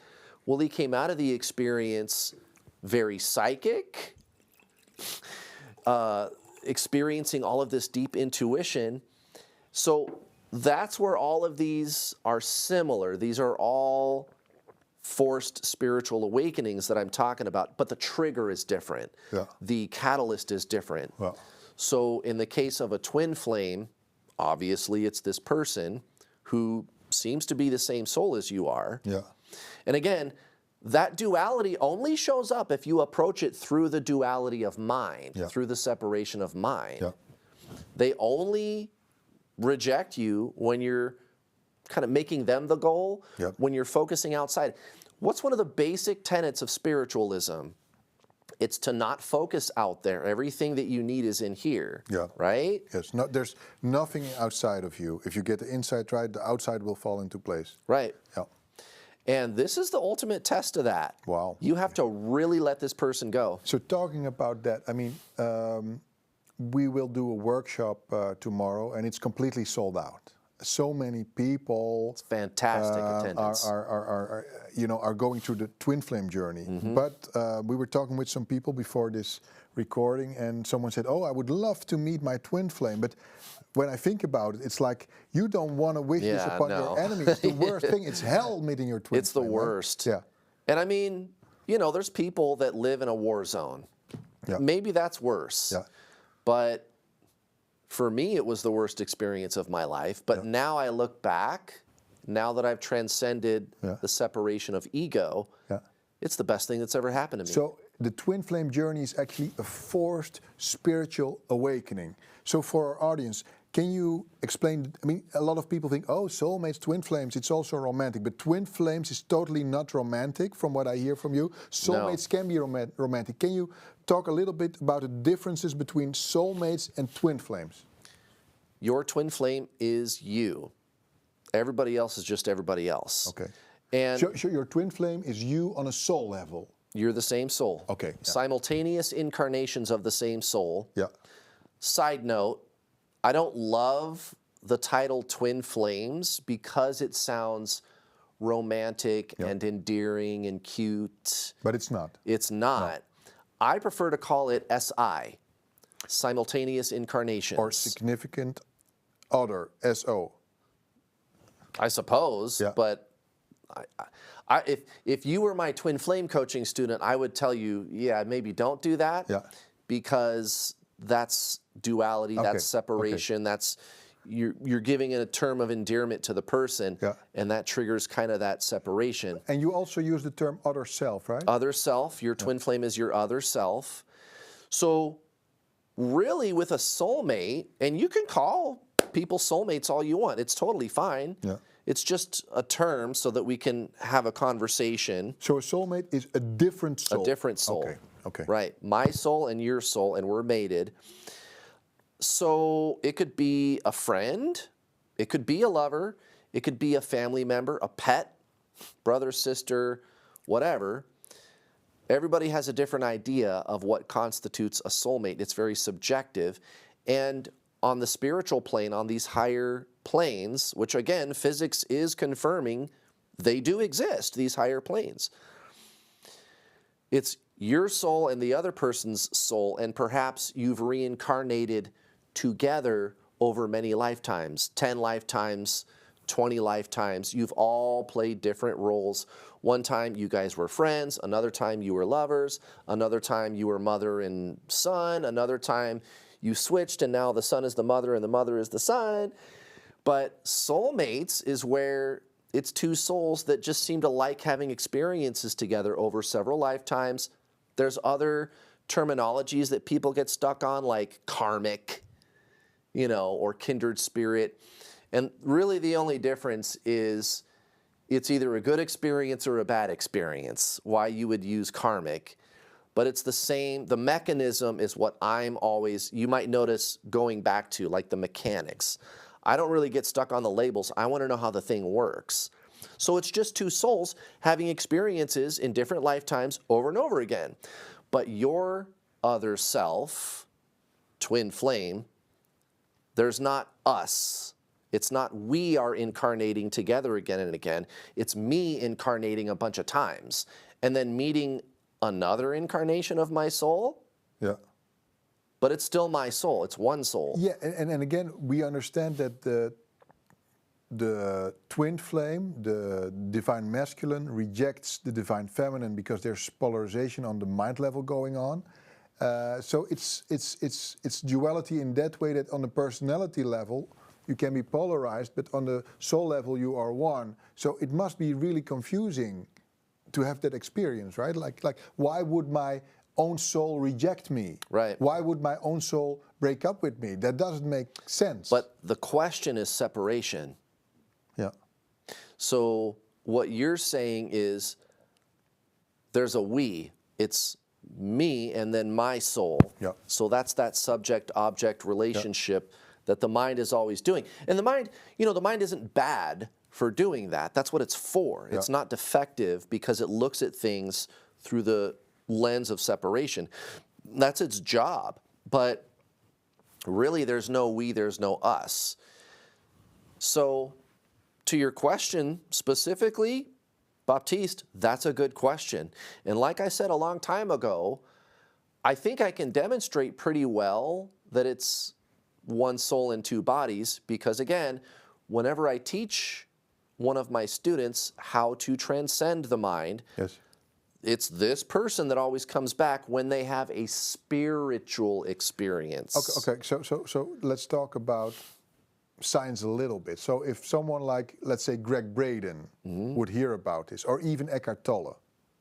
Well, he came out of the experience very psychic, experiencing all of this deep intuition. So that's where all of these are similar. These are all forced spiritual awakenings that I'm talking about, but the trigger is different. The catalyst is different. So in the case of a twin flame, obviously it's this person who seems to be the same soul as you are. And again, that duality only shows up if you approach it through the duality of mind, through the separation of mind. They only reject you when you're kind of making them the goal, when you're focusing outside. What's one of the basic tenets of spiritualism? It's to not focus out there. Everything that you need is in here, right? Yes, no, there's nothing outside of you. If you get the inside right, the outside will fall into place. Right. And this is the ultimate test of that. Wow. You have to really let this person go. So talking about that, I mean, we will do a workshop tomorrow, and it's completely sold out. So many people, it's fantastic attendance, are going through the twin flame journey. But we were talking with some people before this recording, and someone said, "Oh, I would love to meet my twin flame." But when I think about it, it's like you don't want to wish this upon your enemy. It's the worst thing. It's hell meeting your twin flame. It's the worst. Right? And I mean, you know, there's people that live in a war zone. Maybe that's worse. But for me, it was the worst experience of my life. But now I look back, now that I've transcended the separation of ego, it's the best thing that's ever happened to me. So the twin flame journey is actually a forced spiritual awakening. So for our audience, can you explain? I mean, a lot of people think, oh, soulmates, twin flames, it's also romantic. But twin flames is totally not romantic, from what I hear from you. Soulmates can be romantic. Can you talk a little bit about the differences between soulmates and twin flames? Your twin flame is you. Everybody else is just everybody else. Okay. And so your twin flame is you on a soul level. You're the same soul. Okay. Simultaneous incarnations of the same soul. Side note, I don't love the title twin flames because it sounds romantic and endearing and cute. But it's not. It's not. No. I prefer to call it SI, simultaneous incarnations. Or significant other, SO. I suppose, but if you were my twin flame coaching student, I would tell you, maybe don't do that, because that's duality, that's separation, that's you're giving a term of endearment to the person, and that triggers kind of that separation. And you also use the term other self, right? Other self, your twin flame is your other self. So really with a soulmate, and you can call people soulmates all you want, it's totally fine. It's just a term so that we can have a conversation. So a soulmate is a different soul. A different soul. Okay. Okay. Right. My soul and your soul, and we're mated. So it could be a friend, it could be a lover, it could be a family member, a pet, brother, sister, whatever. Everybody has a different idea of what constitutes a soulmate. It's very subjective. And on the spiritual plane, on these higher planes, which again, physics is confirming they do exist, these higher planes. It's your soul and the other person's soul, and perhaps you've reincarnated together over many lifetimes, 10 lifetimes, 20 lifetimes. You've all played different roles. One time you guys were friends, another time you were lovers, another time you were mother and son, another time you switched and now the son is the mother and the mother is the son. But soulmates is where it's two souls that just seem to like having experiences together over several lifetimes. There's other terminologies that people get stuck on, like karmic, or kindred spirit. And really the only difference is it's either a good experience or a bad experience, why you would use karmic. But it's the same, the mechanism is what I'm always, you might notice going back to, like the mechanics. I don't really get stuck on the labels. I want to know how the thing works. So it's just two souls having experiences in different lifetimes over and over again. But your other self, twin flame, there's not us. It's not we are incarnating together again and again. It's me incarnating a bunch of times and then meeting another incarnation of my soul. Yeah. But it's still my soul. It's one soul. Yeah, and again, we understand that the twin flame, the divine masculine, rejects the divine feminine because there's polarization on the mind level going on. So it's duality in that way, that on the personality level you can be polarized, but on the soul level you are one. So it must be really confusing to have that experience, right? Like why would my own soul reject me? Right. Why would my own soul break up with me? That doesn't make sense. But the question is separation. Yeah. So what you're saying is there's a we. It's me and then my soul. Yeah. So that's that subject-object relationship that the mind is always doing. And the mind, the mind isn't bad for doing that. That's what it's for. It's not defective because it looks at things through the lens of separation. That's its job. But really, there's no we, there's no us. So to your question specifically, Baptiste, that's a good question. And like I said a long time ago, I think I can demonstrate pretty well that it's one soul in two bodies because, again, whenever I teach one of my students how to transcend the mind, Yes. it's this person that always comes back when they have a spiritual experience. Okay. So let's talk about science a little bit. So if someone like, let's say, Greg Braden would hear about this, or even Eckhart Tolle,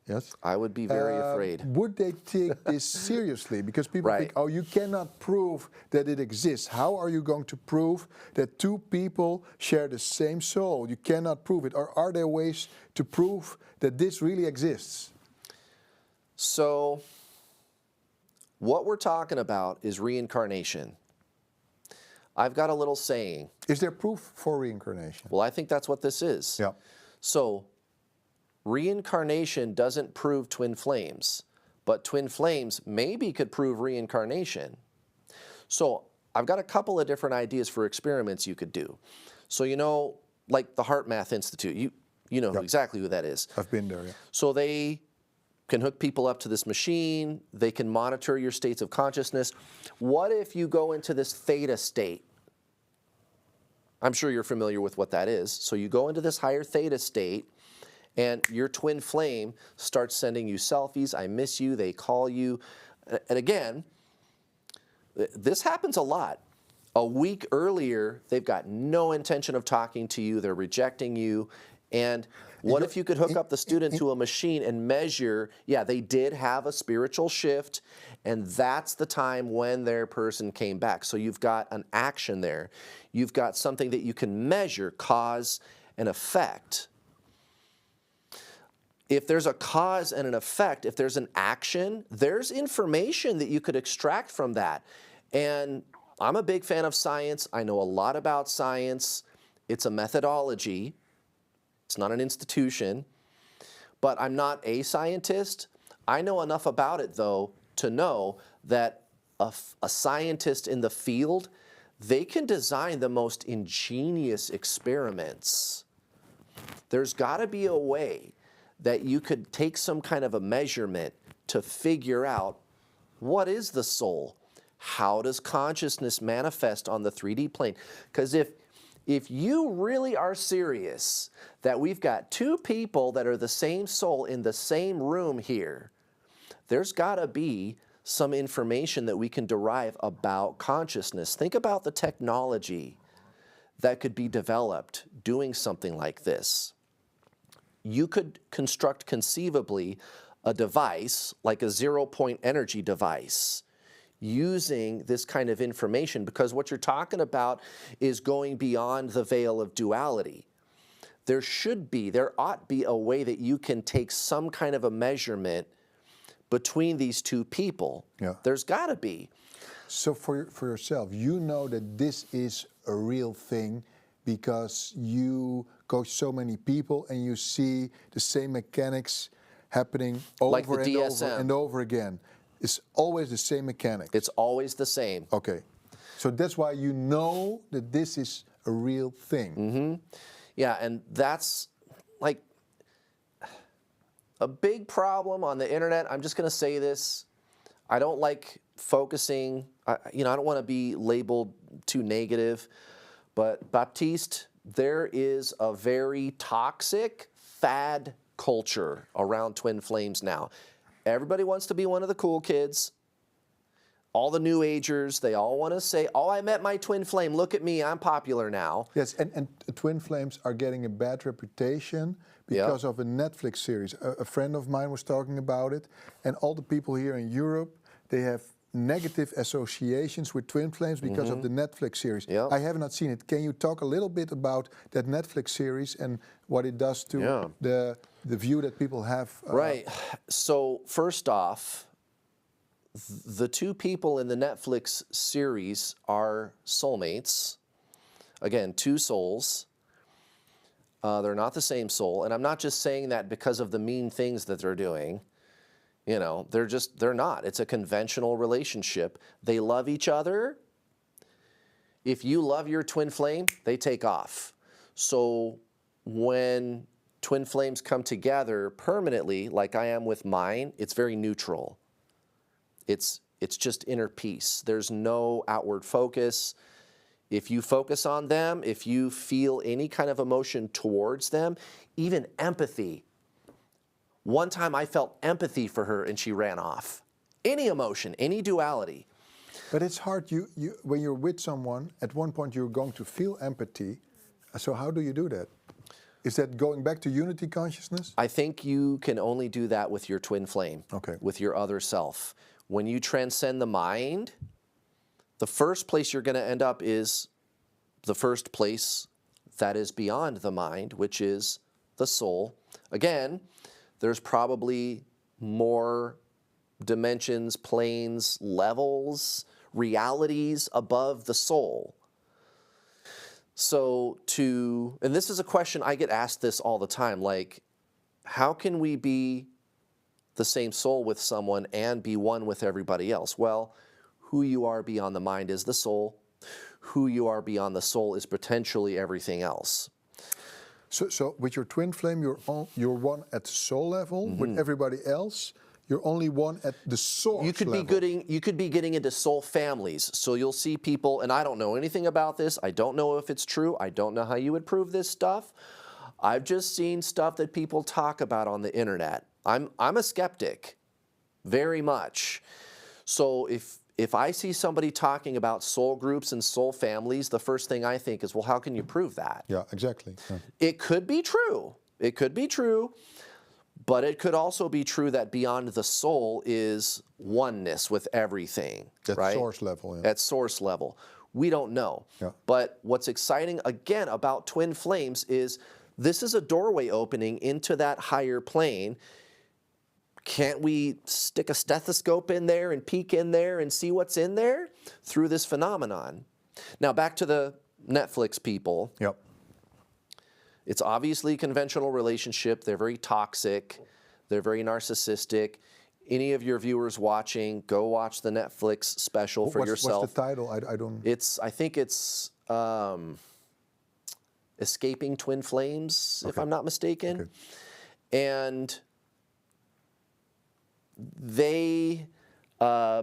yes, I would be very afraid. would they take this seriously? Because people Right. think, oh, you cannot prove that it exists. How are you going to prove that two people share the same soul? You cannot prove it. Or are there ways to prove that this really exists? So what we're talking about is reincarnation. I've got a little saying. Is there proof for reincarnation? Well, I think that's what this is. Yeah. So reincarnation doesn't prove twin flames, but twin flames maybe could prove reincarnation. So I've got a couple of different ideas for experiments you could do. So like the Heart Math Institute, you know exactly who that is. I've been there, yeah. So they can hook people up to this machine. They can monitor your states of consciousness. What if you go into this theta state? I'm sure you're familiar with what that is. So you go into this higher theta state, and your twin flame starts sending you selfies. I miss you. They call you. And again, this happens a lot. A week earlier, they've got no intention of talking to you. They're rejecting you. And what if you could hook up the student to a machine and measure, they did have a spiritual shift, and that's the time when their person came back. So you've got an action there. You've got something that you can measure, cause and effect. If there's a cause and an effect, if there's an action, there's information that you could extract from that. And I'm a big fan of science. I know a lot about science. It's a methodology. It's not an institution. But I'm not a scientist. I know enough about it, though, to know that a scientist in the field, they can design the most ingenious experiments. There's got to be a way that you could take some kind of a measurement to figure out what is the soul? How does consciousness manifest on the 3D plane? Because if you really are serious that we've got two people that are the same soul in the same room here, there's got to be some information that we can derive about consciousness. Think about the technology that could be developed doing something like this. You could construct conceivably a device like a zero-point energy device using this kind of information, because what you're talking about is going beyond the veil of duality. There ought be a way that you can take some kind of a measurement between these two people. Yeah. There's got to be. So for yourself, you know that this is a real thing because you coach so many people and you see the same mechanics happening Like the over and over DSM. and over again. It's always the same mechanics. It's always the same. Okay. So that's why you know that this is a real thing. Mm-hmm. Yeah, and that's like a big problem on the internet. I'm just going to say this. I don't like focusing, I don't want to be labeled too negative, but Baptiste, there is a very toxic fad culture around twin flames now. Everybody wants to be one of the cool kids. All the new agers, they all want to say, oh, I met my twin flame. Look at me, I'm popular now. Yes, and twin flames are getting a bad reputation because of a Netflix series. A friend of mine was talking about it, and all the people here in Europe, they have negative associations with twin flames because of the Netflix series. Yep. I have not seen it. Can you talk a little bit about that Netflix series and what it does to the view that people have? Right. So first off, the two people in the Netflix series are soulmates. Again, two souls. They're not the same soul. And I'm not just saying that because of the mean things that they're doing. They're not. It's a conventional relationship. They love each other. If you love your twin flame, they take off. So when twin flames come together permanently, like I am with mine, it's very neutral. It's just inner peace. There's no outward focus. If you focus on them, if you feel any kind of emotion towards them, even empathy. One time I felt empathy for her and she ran off. Any emotion, any duality. But it's hard. When you're with someone, at one point you're going to feel empathy. So how do you do that? Is that going back to unity consciousness? I think you can only do that with your twin flame, with your other self. When you transcend the mind, the first place you're going to end up is the first place that is beyond the mind, which is the soul. Again, there's probably more dimensions, planes, levels, realities above the soul. So and this is a question I get asked this all the time, like, how can we be the same soul with someone and be one with everybody else? Well, who you are beyond the mind is the soul. Who you are beyond the soul is potentially everything else. So with your twin flame, you're one at the soul level. With everybody else, you're only one at the source level. You could be getting into soul families. So you'll see people, and I don't know anything about this. I don't know if it's true. I don't know how you would prove this stuff. I've just seen stuff that people talk about on the internet. I'm a skeptic, very much. So if I see somebody talking about soul groups and soul families, the first thing I think is, well, how can you prove that? Yeah, exactly. Yeah. It could be true. It could be true. But it could also be true that beyond the soul is oneness with everything. At source level. Yeah. At source level. We don't know. Yeah. But what's exciting, again, about twin flames is this is a doorway opening into that higher plane. Can't we stick a stethoscope in there and peek in there and see what's in there through this phenomenon? Now, back to the Netflix people. Yep. It's obviously a conventional relationship. They're very toxic. They're very narcissistic. Any of your viewers watching, go watch the Netflix special for yourself. What's the title? I don't... I think it's Escaping Twin Flames, if I'm not mistaken. Okay. And they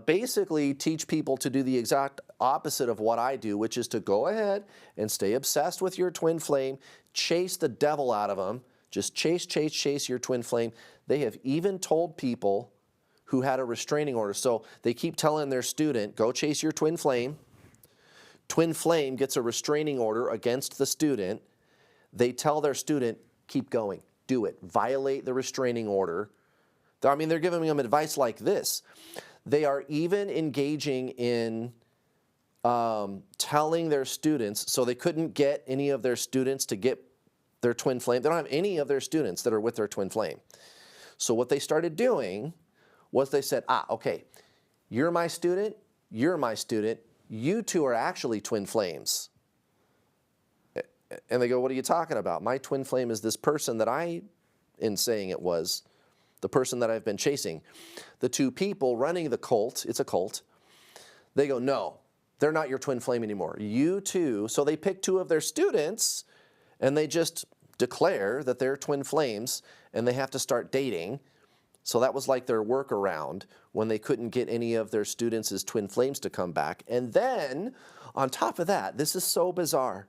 basically teach people to do the exact opposite of what I do, which is to go ahead and stay obsessed with your twin flame, chase the devil out of them, just chase your twin flame. They have even told people who had a restraining order. So they keep telling their student, go chase your twin flame. Twin flame gets a restraining order against the student. They tell their student, keep going, do it, violate the restraining order. I mean, they're giving them advice like this. They are even engaging in telling their students, so they couldn't get any of their students to get their twin flame. They don't have any of their students that are with their twin flame. So what they started doing was they said, okay, you're my student, you two are actually twin flames. And they go, what are you talking about? My twin flame is this person that in saying it was, the person that I've been chasing. The two people running the cult, it's a cult, they go, no, they're not your twin flame anymore. You two, so they pick two of their students and they just declare that they're twin flames and they have to start dating. So that was like their workaround when they couldn't get any of their students as twin flames to come back. And then on top of that, this is so bizarre.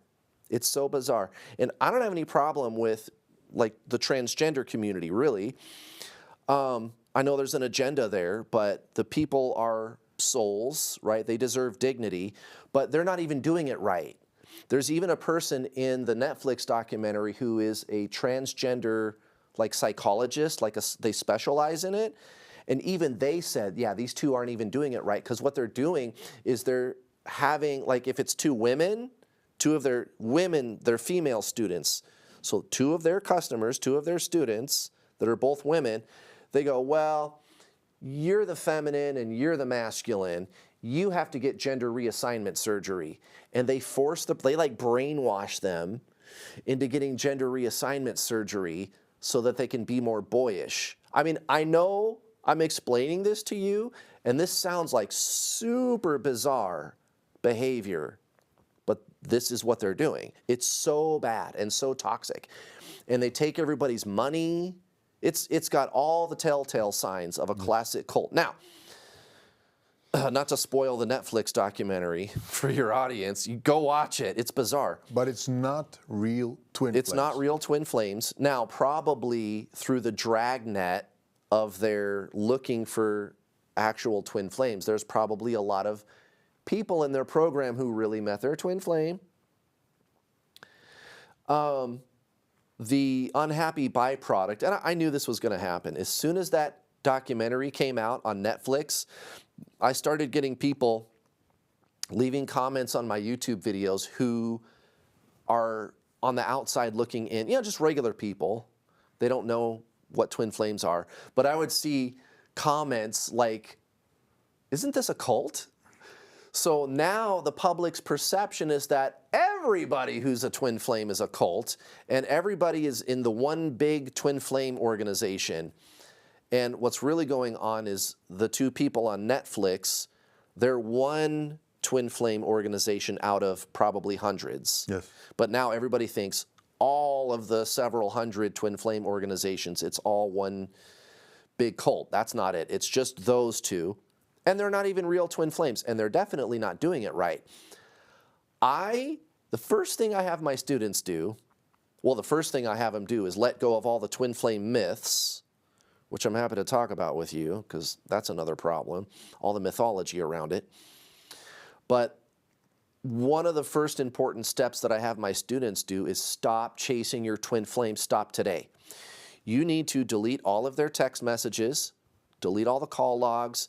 It's so bizarre. And I don't have any problem with like the transgender community, really. I know there's an agenda there, but the people are souls, right? They deserve dignity, but they're not even doing it right. There's even a person in the Netflix documentary who is a transgender like psychologist, they specialize in it. And even they said, yeah, these two aren't even doing it right, because what they're doing is they're having, like if it's two women, two of their women, their female students, so two of their customers, two of their students that are both women, they go, well, you're the feminine and you're the masculine. You have to get gender reassignment surgery. And they they like brainwash them into getting gender reassignment surgery so that they can be more boyish. I mean, I know I'm explaining this to you, and this sounds like super bizarre behavior, but this is what they're doing. It's so bad and so toxic. And they take everybody's money. It's got all the telltale signs of a classic cult. Now, not to spoil the Netflix documentary for your audience, you go watch it. It's bizarre. But it's not real twin flames. It's not real twin flames. Now, probably through the dragnet of their looking for actual twin flames, there's probably a lot of people in their program who really met their twin flame. The unhappy byproduct, and I knew this was going to happen. As soon as that documentary came out on Netflix, I started getting people leaving comments on my YouTube videos who are on the outside looking in, just regular people. They don't know what twin flames are. But I would see comments like, isn't this a cult? So now the public's perception is that everybody who's a twin flame is a cult, and everybody is in the one big twin flame organization. And what's really going on is the two people on Netflix, they're one twin flame organization out of probably hundreds. Yes. But now everybody thinks all of the several hundred twin flame organizations, it's all one big cult. That's not it. It's just those two. And they're not even real twin flames, and they're definitely not doing it right. The first thing I have my students do, the first thing I have them do is let go of all the twin flame myths, which I'm happy to talk about with you, because that's another problem, all the mythology around it. But one of the first important steps that I have my students do is stop chasing your twin flame. Stop today. You need to delete all of their text messages, delete all the call logs.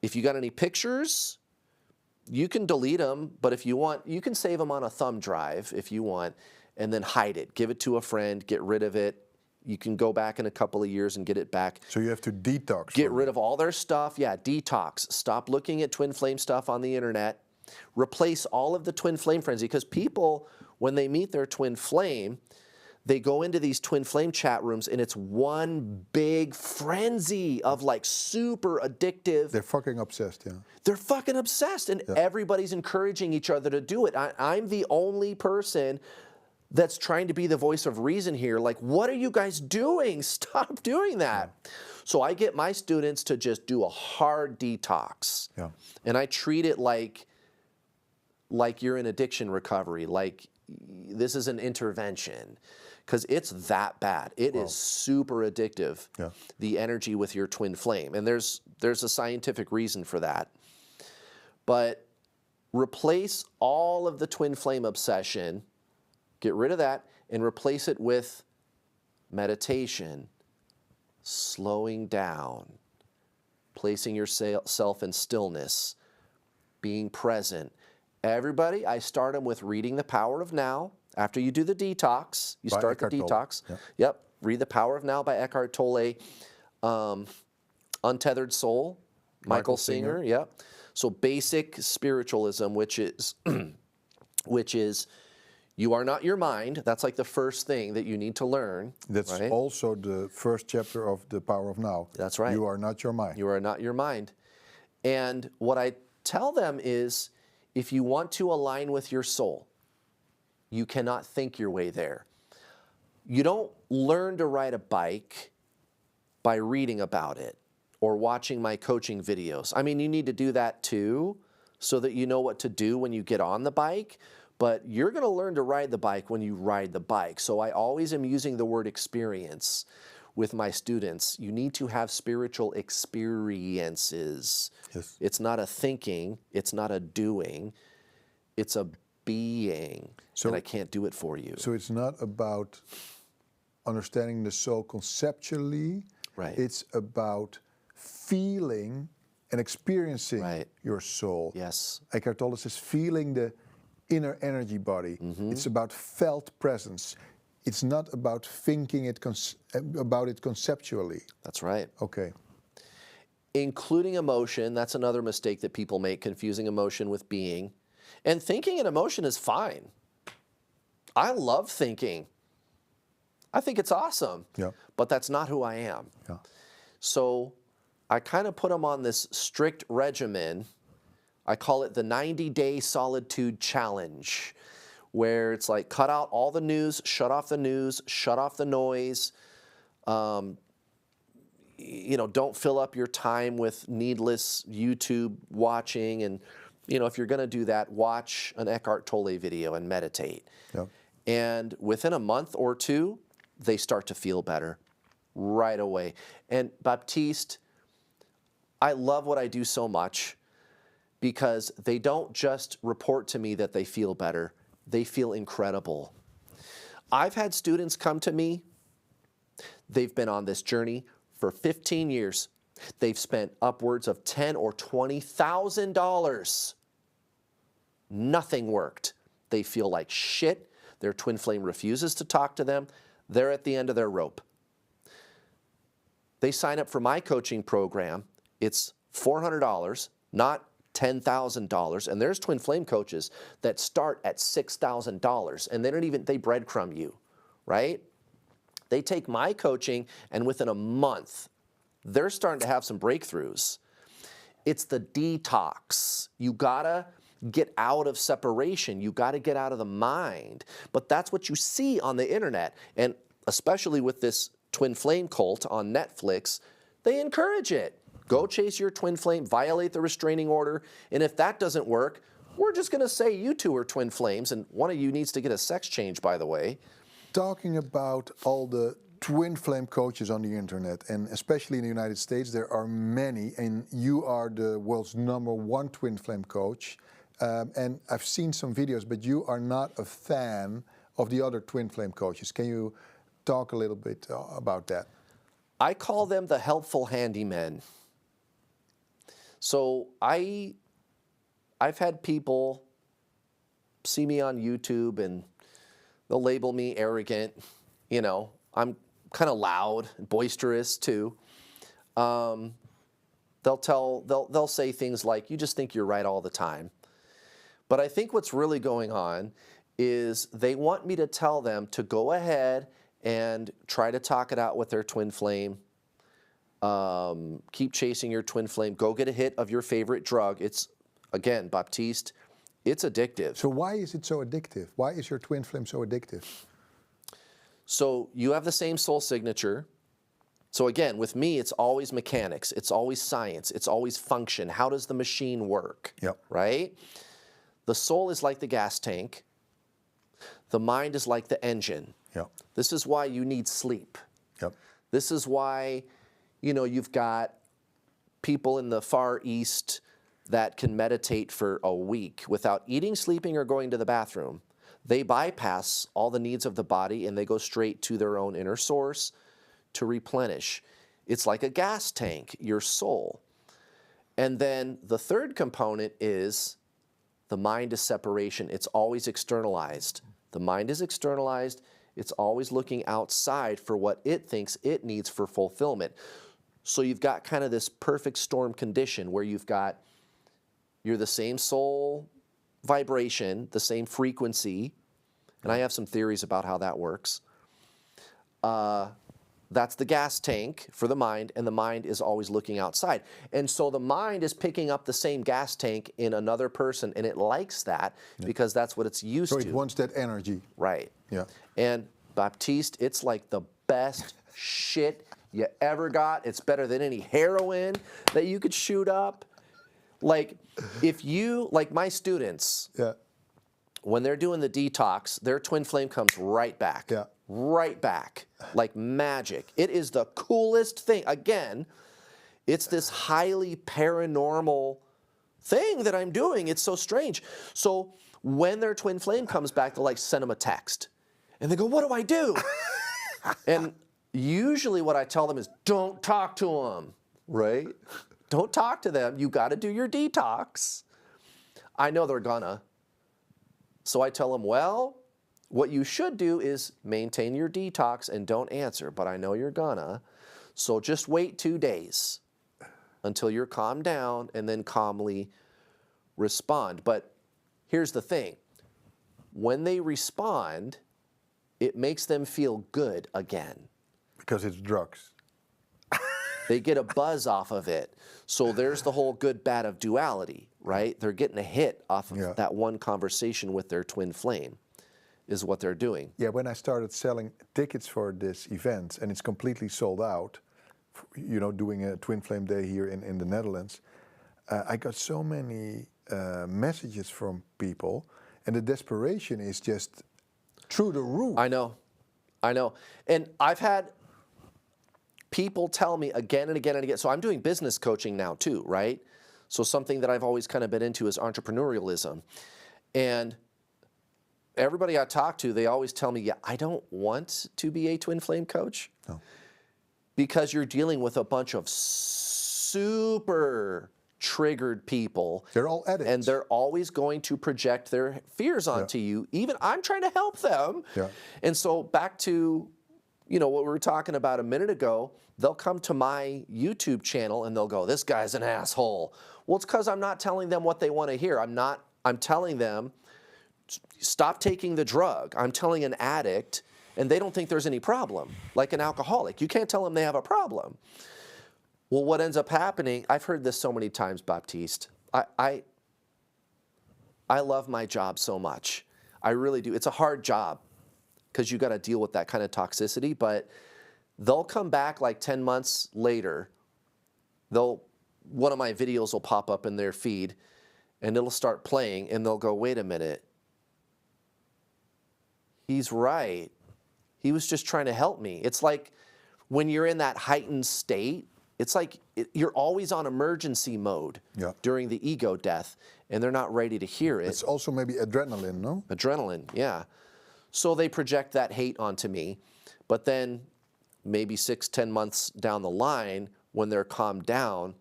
If you got any pictures, you can delete them, but if you want, you can save them on a thumb drive if you want, and then hide it. Give it to a friend, get rid of it. You can go back in a couple of years and get it back. So you have to detox. Get rid of all their stuff. Yeah, detox. Stop looking at twin flame stuff on the internet. Replace all of the twin flame frenzy, because people, when they meet their twin flame, they go into these twin flame chat rooms and it's one big frenzy of like super addictive. They're fucking obsessed, yeah. They're fucking obsessed, and everybody's encouraging each other to do it. I'm the only person that's trying to be the voice of reason here. Like, what are you guys doing? Stop doing that. So I get my students to just do a hard detox. Yeah. And I treat it like you're in addiction recovery, like this is an intervention, because it's that bad. It is super addictive, the energy with your twin flame. And there's a scientific reason for that. But replace all of the twin flame obsession, get rid of that, and replace it with meditation, slowing down, placing yourself in stillness, being present. Everybody, I start them with reading The Power of Now. After you do the detox, you start the detox. Yep, read The Power of Now by Eckhart Tolle. Untethered Soul, Michael Singer. Yep. So basic spiritualism, which is you are not your mind. That's like the first thing that you need to learn. That's right? also the first chapter of The Power of Now. That's right. You are not your mind. You are not your mind. And what I tell them is, if you want to align with your soul, you cannot think your way there. You don't learn to ride a bike by reading about it or watching my coaching videos. I mean, you need to do that too, so that you know what to do when you get on the bike, but you're gonna learn to ride the bike when you ride the bike. So I always am using the word experience with my students. You need to have spiritual experiences. Yes. It's not a thinking, it's not a doing, it's a being, and I can't do it for you. So it's not about understanding the soul conceptually. Right. It's about feeling and experiencing your soul. Yes. Eckhart Tolle says feeling the inner energy body. It's about felt presence. It's not about thinking about it conceptually. That's right. Okay. Including emotion, that's another mistake that people make, confusing emotion with being. And thinking and emotion is fine. I love thinking. I think it's awesome. Yeah. But that's not who I am. Yeah. So I kind of put them on this strict regimen. I call it the 90-day solitude challenge, where it's like cut out all the news, shut off the noise. You know, don't fill up your time with needless YouTube watching. And, you know, if you're going to do that, watch an Eckhart Tolle video and meditate. Yeah. And within a month or two, they start to feel better right away. And Baptiste, I love what I do so much, because they don't just report to me that they feel better, they feel incredible. I've had students come to me, they've been on this journey for 15 years. They've spent upwards of $10,000 or $20,000. Nothing worked. They feel like shit. Their twin flame refuses to talk to them. They're at the end of their rope. They sign up for my coaching program. It's $400, not $10,000. And there's twin flame coaches that start at $6,000, and they breadcrumb you, right? They take my coaching, and within a month, they're starting to have some breakthroughs. It's the detox. You gotta get out of separation. You gotta get out of the mind. But that's what you see on the internet. And especially with this twin flame cult on Netflix, they encourage it. Go chase your twin flame, violate the restraining order. And if that doesn't work, we're just gonna say you two are twin flames, and one of you needs to get a sex change, by the way. Talking about all the twin flame coaches on the internet, and especially in the United States, there are many, and you are the world's #1 twin flame coach. And I've seen some videos, but you are not a fan of the other twin flame coaches. Can you talk a little bit about that? I call them the helpful handymen. So I've had people see me on YouTube, and They'll label me arrogant. You know, I'm kind of loud and boisterous too. They'll say things like, "You just think you're right all the time." But I think what's really going on is they want me to tell them to go ahead and try to talk it out with their twin flame. Keep chasing your twin flame. Go get a hit of your favorite drug. It's, again, Baptiste, it's addictive. So why is it so addictive? Why is your twin flame so addictive? So you have the same soul signature. So again, with me, it's always mechanics. It's always science. It's always function. How does the machine work? Yep. Right? The soul is like the gas tank. The mind is like the engine. Yep. This is why you need sleep. Yep. This is why, you know, you've got people in the Far East that can meditate for a week without eating, sleeping, or going to the bathroom. They bypass all the needs of the body and they go straight to their own inner source to replenish. It's like a gas tank, your soul. And then the third component is the mind is separation. It's always externalized. The mind is externalized. It's always looking outside for what it thinks it needs for fulfillment. So you've got kind of this perfect storm condition where you're the same soul vibration, the same frequency, and I have some theories about how that works. That's the gas tank for the mind, and the mind is always looking outside. And so the mind is picking up the same gas tank in another person, and it likes that because that's what it's used So to. it wants that energy. Right. Yeah. And Baptiste, it's like the best shit you ever got. It's better than any heroin that you could shoot up. Like, if you, like my students, Yeah. when they're doing the detox, their twin flame comes right back. Yeah. Right back. Like magic. It is the coolest thing. Again, it's this highly paranormal thing that I'm doing. It's so strange. So when their twin flame comes back, they'll like send them a text. And they go, "What do I do?" And usually what I tell them is, don't talk to them, right? Don't talk to them. You got to do your detox. I know they're gonna. So I tell them, well, what you should do is maintain your detox and don't answer, but I know you're gonna. So just wait 2 days until you're calmed down and then calmly respond. But here's the thing. When they respond, it makes them feel good again. Because it's drugs. They get a buzz off of it. So there's the whole good, bad of duality, right? They're getting a hit off of that one conversation with their twin flame is what they're doing. Yeah, when I started selling tickets for this event, and it's completely sold out, you know, doing a Twin Flame Day here in the Netherlands, I got so many messages from people, and the desperation is just through the roof. I know. And I've had people tell me again and again and again. So I'm doing business coaching now too, right? So something that I've always kind of been into is entrepreneurialism. And everybody I talk to, they always tell me, yeah, I don't want to be a twin flame coach. No. Because you're dealing with a bunch of super triggered people. They're all addicts. And they're always going to project their fears onto you. Even I'm trying to help them. Yeah. And so back to, you know, what we were talking about a minute ago, they'll come to my YouTube channel and they'll go, "This guy's an asshole." Well, it's because I'm not telling them what they want to hear. I'm telling them, stop taking the drug. I'm telling an addict, and they don't think there's any problem. Like an alcoholic, you can't tell them they have a problem. Well, what ends up happening, I've heard this so many times, Baptiste. I love my job so much. I really do. It's a hard job because you got to deal with that kind of toxicity, but they'll come back like 10 months later. One of my videos will pop up in their feed and it'll start playing and they'll go, "Wait a minute. He's right. He was just trying to help me." It's like when you're in that heightened state, it's like you're always on emergency mode during the ego death, and they're not ready to hear it. It's also maybe adrenaline, no? Adrenaline, yeah. So they project that hate onto me, but then maybe 6-10 months down the line, when they're calmed down,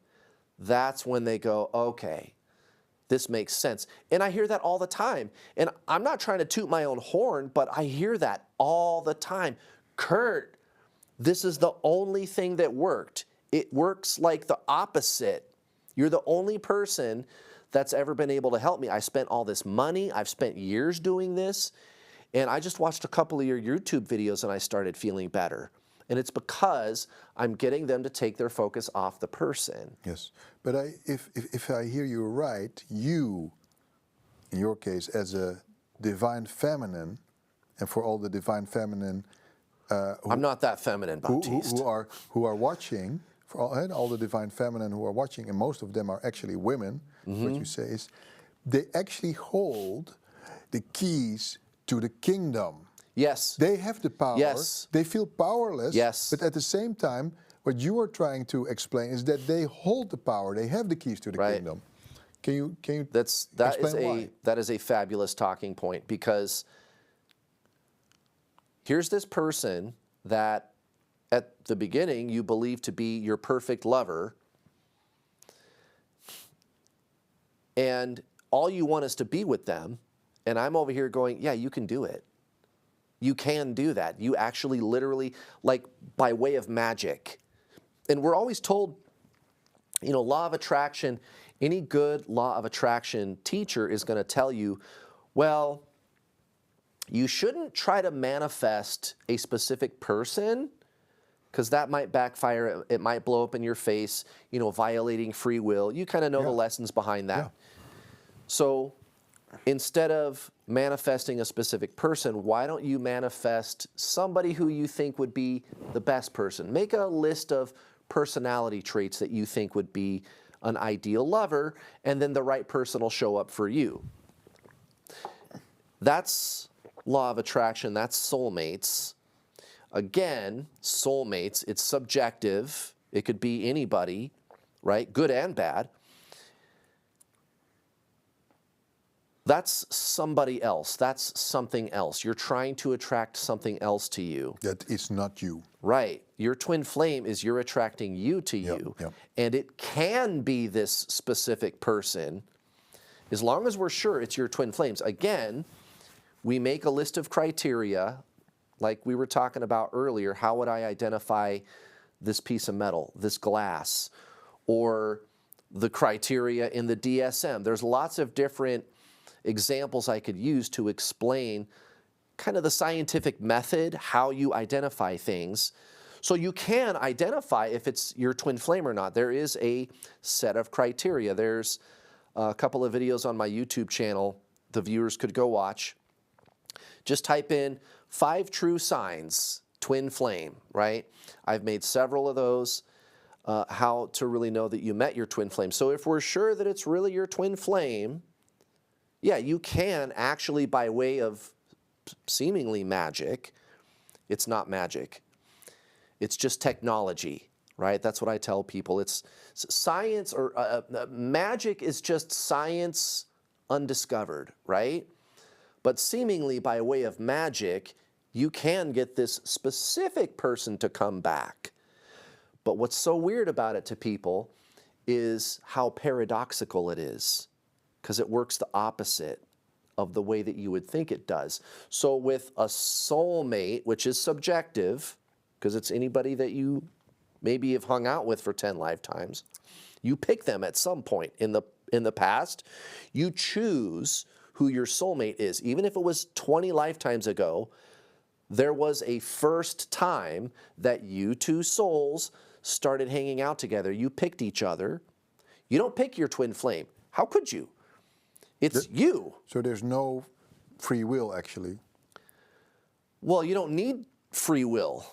that's when they go, "Okay, this makes sense. And I hear that all the time. And I'm not trying to toot my own horn, but I hear that all the time. Kurt, this is the only thing that worked. It works like the opposite. You're the only person that's ever been able to help me. I spent all this money. I've spent years doing this. And I just watched a couple of your YouTube videos and I started feeling better. And it's because I'm getting them to take their focus off the person. Yes, but if I hear you right, you, in your case, as a divine feminine, and for all the divine feminine I'm not that feminine, Baptiste. who are watching, for all the divine feminine who are watching, and most of them are actually women. What you say is, they actually hold the keys to the kingdom. Yes. They have the power. Yes. They feel powerless. Yes. But at the same time, what you are trying to explain is that they hold the power. They have the keys to the Right. kingdom. Can you That why? is a fabulous talking point, because here's this person that at the beginning you believe to be your perfect lover, and all you want is to be with them, and I'm over here going, yeah, you can do it. You can do that. You actually literally, like by way of magic. And we're always told, you know, law of attraction, any good law of attraction teacher is going to tell you, well, you shouldn't try to manifest a specific person, because that might backfire. It might blow up in your face, you know, violating free will. You kind of know the lessons behind that. Yeah. So instead of manifesting a specific person, why don't you manifest somebody who you think would be the best person? Make a list of personality traits that you think would be an ideal lover, and then the right person will show up for you. That's law of attraction. That's soulmates. Again, soulmates, it's subjective. It could be anybody, right? Good and bad. That's somebody else. That's something else. You're trying to attract something else to you. That is not you. Right. Your twin flame is you're attracting you to you. Yep. And it can be this specific person as long as we're sure it's your twin flames. Again, we make a list of criteria like we were talking about earlier. How would I identify this piece of metal, this glass, or the criteria in the DSM? There's lots of different examples I could use to explain kind of the scientific method, how you identify things. So you can identify if it's your twin flame or not. There is a set of criteria. There's a couple of videos on my YouTube channel the viewers could go watch. Just type in 5 true signs, twin flame, right? I've made several of those, how to really know that you met your twin flame. So if we're sure that it's really your twin flame, yeah, you can actually, by way of seemingly magic, it's not magic. It's just technology, right? That's what I tell people. It's science, or magic is just science undiscovered, right? But seemingly by way of magic, you can get this specific person to come back. But what's so weird about it to people is how paradoxical it is, because it works the opposite of the way that you would think it does. So with a soulmate, which is subjective, because it's anybody that you maybe have hung out with for 10 lifetimes, you pick them at some point in the past. You choose who your soulmate is. Even if it was 20 lifetimes ago, there was a first time that you two souls started hanging out together. You picked each other. You don't pick your twin flame. How could you? It's you. So there's no free will, actually. Well, you don't need free will.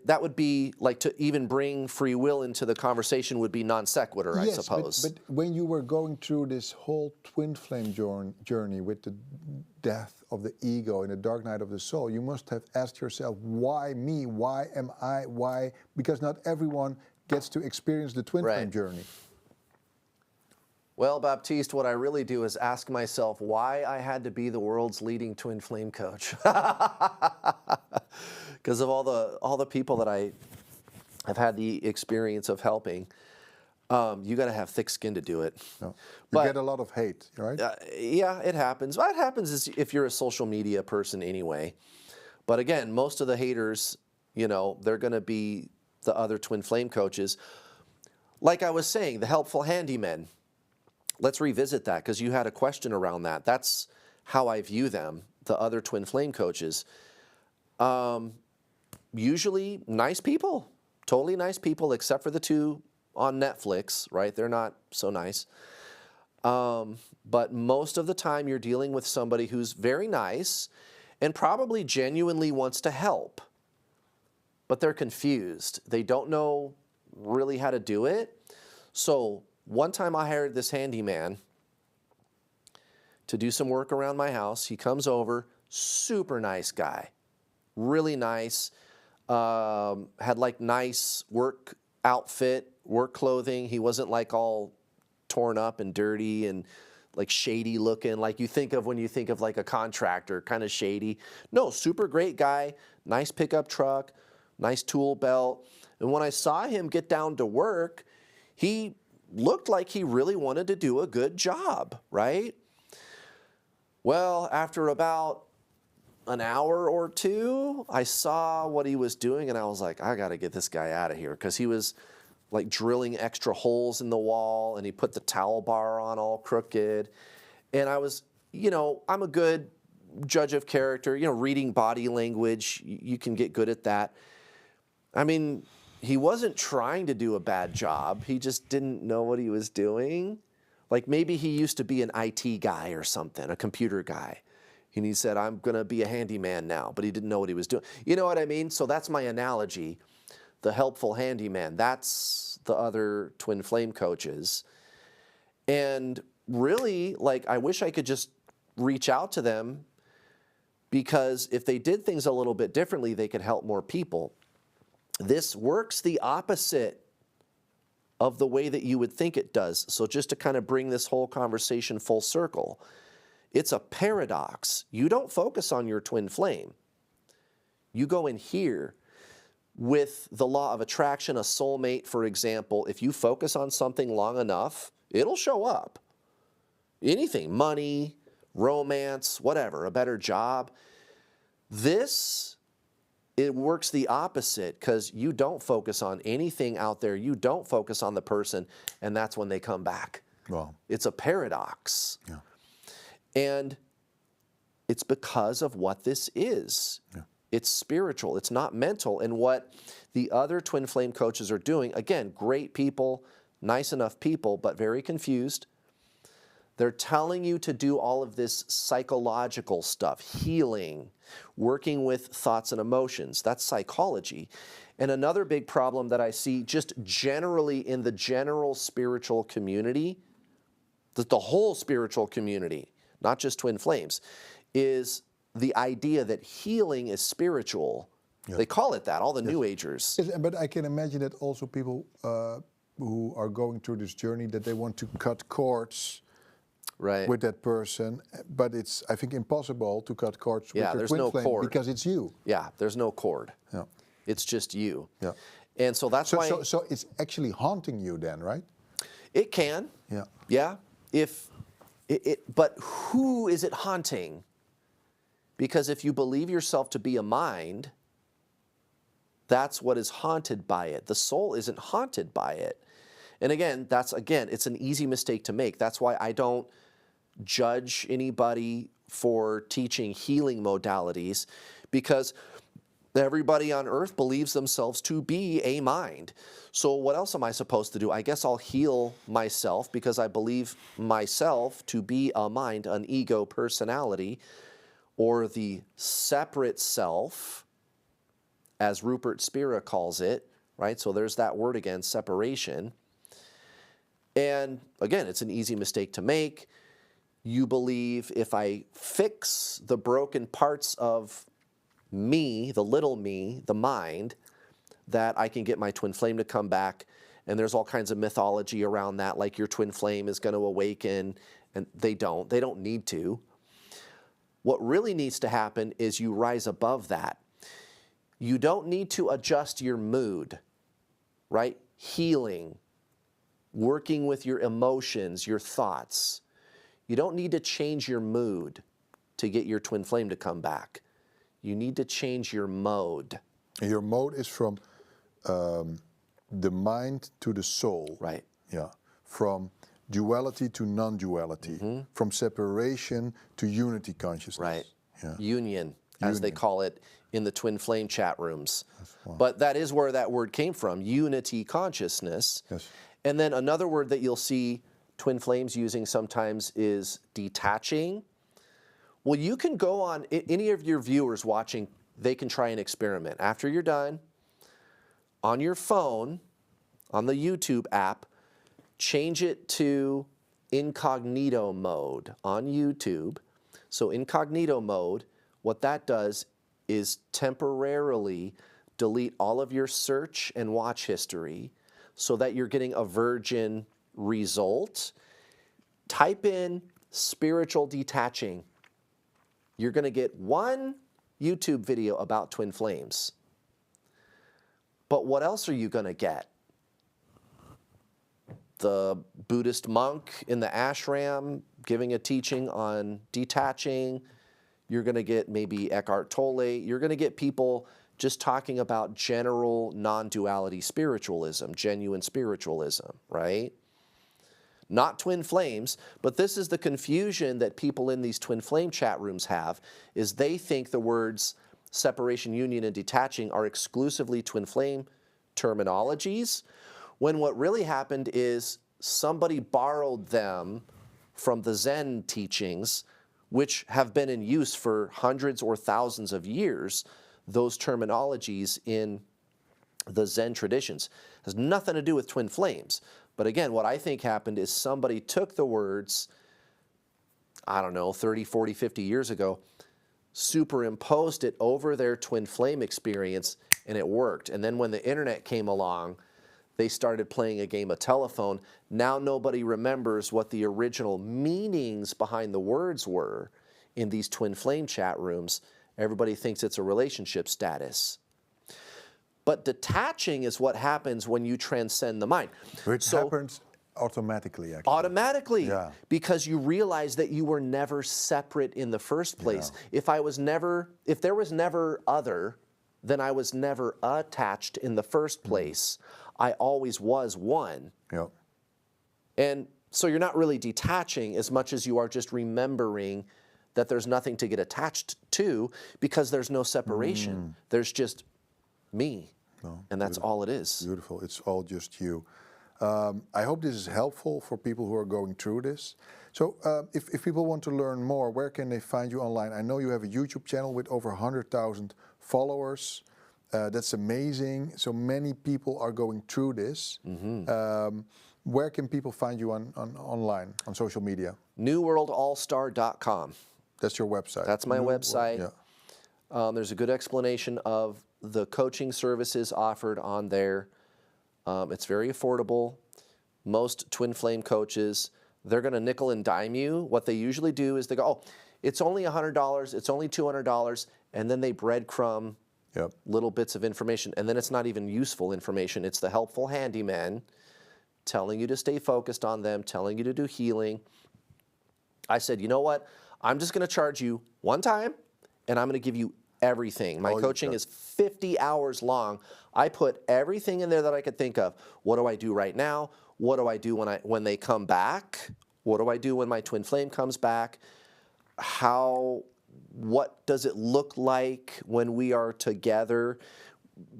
That would be like, to even bring free will into the conversation would be non sequitur, I suppose. But when you were going through this whole twin flame journey with the death of the ego and the dark night of the soul, you must have asked yourself, why me? Why am I? Why? Because not everyone gets to experience the twin flame journey. Well, Baptiste, what I really do is ask myself why I had to be the world's leading twin flame coach. Because of all the people that I have had the experience of helping. You got to have thick skin to do it. No. You But- get a lot of hate, right? Yeah, it happens. What happens is if you're a social media person anyway. But again, most of the haters, you know, they're going to be the other twin flame coaches. Like I was saying, the helpful handymen. Let's revisit that because you had a question around that. That's how I view them, the other twin flame coaches. Usually nice people, totally nice people, except for the two on Netflix, right? They're not so nice. But most of the time you're dealing with somebody who's very nice and probably genuinely wants to help, but they're confused. They don't know really how to do it. So one time I hired this handyman to do some work around my house. He comes over, super nice guy, really nice, had like nice work outfit, work clothing. He wasn't like all torn up and dirty and like shady looking, like you think of when you think of like a contractor, kind of shady. No, super great guy, nice pickup truck, nice tool belt. And when I saw him get down to work, he looked like he really wanted to do a good job, right? Well, after about an hour or two, I saw what he was doing and I was like, I got to get this guy out of here, because he was like drilling extra holes in the wall and he put the towel bar on all crooked. And I was, you know, I'm a good judge of character, you know, reading body language, you can get good at that. I mean, he wasn't trying to do a bad job. He just didn't know what he was doing. Like maybe he used to be an IT guy or something, a computer guy. And he said, I'm going to be a handyman now, but he didn't know what he was doing. You know what I mean? So that's my analogy. The helpful handyman, that's the other twin flame coaches. And really, like, I wish I could just reach out to them, because if they did things a little bit differently, they could help more people. This works the opposite of the way that you would think it does. So just to kind of bring this whole conversation full circle, it's a paradox. You don't focus on your twin flame. You go in here. With the law of attraction, a soulmate, for example, if you focus on something long enough, it'll show up. Anything, money, romance, whatever, a better job. This, it works the opposite, because you don't focus on anything out there. You don't focus on the person, and that's when they come back. Wow. It's a paradox. Yeah. And it's because of what this is. Yeah. It's spiritual. It's not mental. And what the other twin flame coaches are doing, again, great people, nice enough people, but very confused. They're telling you to do all of this psychological stuff, healing, working with thoughts and emotions. That's psychology. And another big problem that I see just generally in the general spiritual community, the whole spiritual community, not just twin flames, is the idea that healing is spiritual. Yeah. They call it that, all the New Agers. Yes, but I can imagine that also people who are going through this journey, that they want to cut cords Right. with that person, but it's, I think, impossible to cut cords with Yeah, your there's twin no flame cord. because it's you. Yeah, there's no cord. Yeah. It's just you. Yeah. And so that's why So it's actually haunting you then, right? it can. Yeah. Yeah. But who is it haunting? Because if you believe yourself to be a mind, that's what is haunted by it. The soul isn't haunted by it. And again, it's an easy mistake to make. That's why I don't judge anybody for teaching healing modalities, because everybody on earth believes themselves to be a mind. So what else am I supposed to do? I guess I'll heal myself because I believe myself to be a mind, an ego personality, or the separate self, as Rupert Spira calls it, right? So there's that word again, separation. And again, it's an easy mistake to make. You believe if I fix the broken parts of me, the little me, the mind, that I can get my twin flame to come back. And there's all kinds of mythology around that, like your twin flame is going to awaken, and they don't need to. What really needs to happen is you rise above that. You don't need to adjust your mood, right? Healing, working with your emotions, your thoughts. You don't need to change your mood to get your twin flame to come back. You need to change your mode. And your mode is from the mind to the soul. Right. Yeah. From duality to non-duality. From separation to unity consciousness. Right. Yeah. Union, as they call it in the twin flame chat rooms. But that is where that word came from, unity consciousness. Yes. And then another word that you'll see twin flames using sometimes is detaching. Well, you can go on, any of your viewers watching, they can try an experiment. After you're done, on your phone, on the YouTube app, change it to incognito mode on YouTube. So incognito mode, what that does is temporarily delete all of your search and watch history so that you're getting a virgin result. Type in spiritual detaching. You're going to get one YouTube video about twin flames. But what else are you going to get? The Buddhist monk in the ashram giving a teaching on detaching. You're going to get maybe Eckhart Tolle. You're going to get people just talking about general non-duality spiritualism, genuine spiritualism, right? Not twin flames, but this is the confusion that people in these twin flame chat rooms have, is they think the words separation, union, and detaching are exclusively twin flame terminologies, when what really happened is somebody borrowed them from the Zen teachings, which have been in use for hundreds or thousands of years, those terminologies in the Zen traditions. It has nothing to do with twin flames. But again, what I think happened is somebody took the words, I don't know, 30, 40, 50 years ago, superimposed it over their twin flame experience, and it worked. And then when the internet came along, they started playing a game of telephone. Now nobody remembers what the original meanings behind the words were in these twin flame chat rooms. Everybody thinks it's a relationship status. But detaching is what happens when you transcend the mind. Which happens automatically, actually. Automatically, Yeah. because you realize that you were never separate in the first place. Yeah. If there was never other, then I was never attached in the first place. I always was one. Yeah. And so you're not really detaching as much as you are just remembering that there's nothing to get attached to, because there's no separation. There's just me, and that's all it is. Beautiful. It's all just you. I hope this is helpful for people who are going through this. So if people want to learn more, where can they find you online? I know you have a YouTube channel with over 100,000 followers. That's amazing. So many people are going through this. Where can people find you online, on social media? NewWorldAllStar.com. That's your website? That's my website. Yeah. There's a good explanation of the coaching services offered on there. It's very affordable. Most twin flame coaches, they're going to nickel and dime you. What they usually do is they go, oh, it's only $100, it's only $200, and then they breadcrumb little bits of information, and then it's not even useful information. It's the helpful handyman telling you to stay focused on them, telling you to do healing. I said, you know what? I'm just going to charge you one time, and I'm going to give you everything. My coaching is 50 hours long. I put everything in there that I could think of. What do I do right now? What do I do when they come back? What do I do when my twin flame comes back? What does it look like when we are together?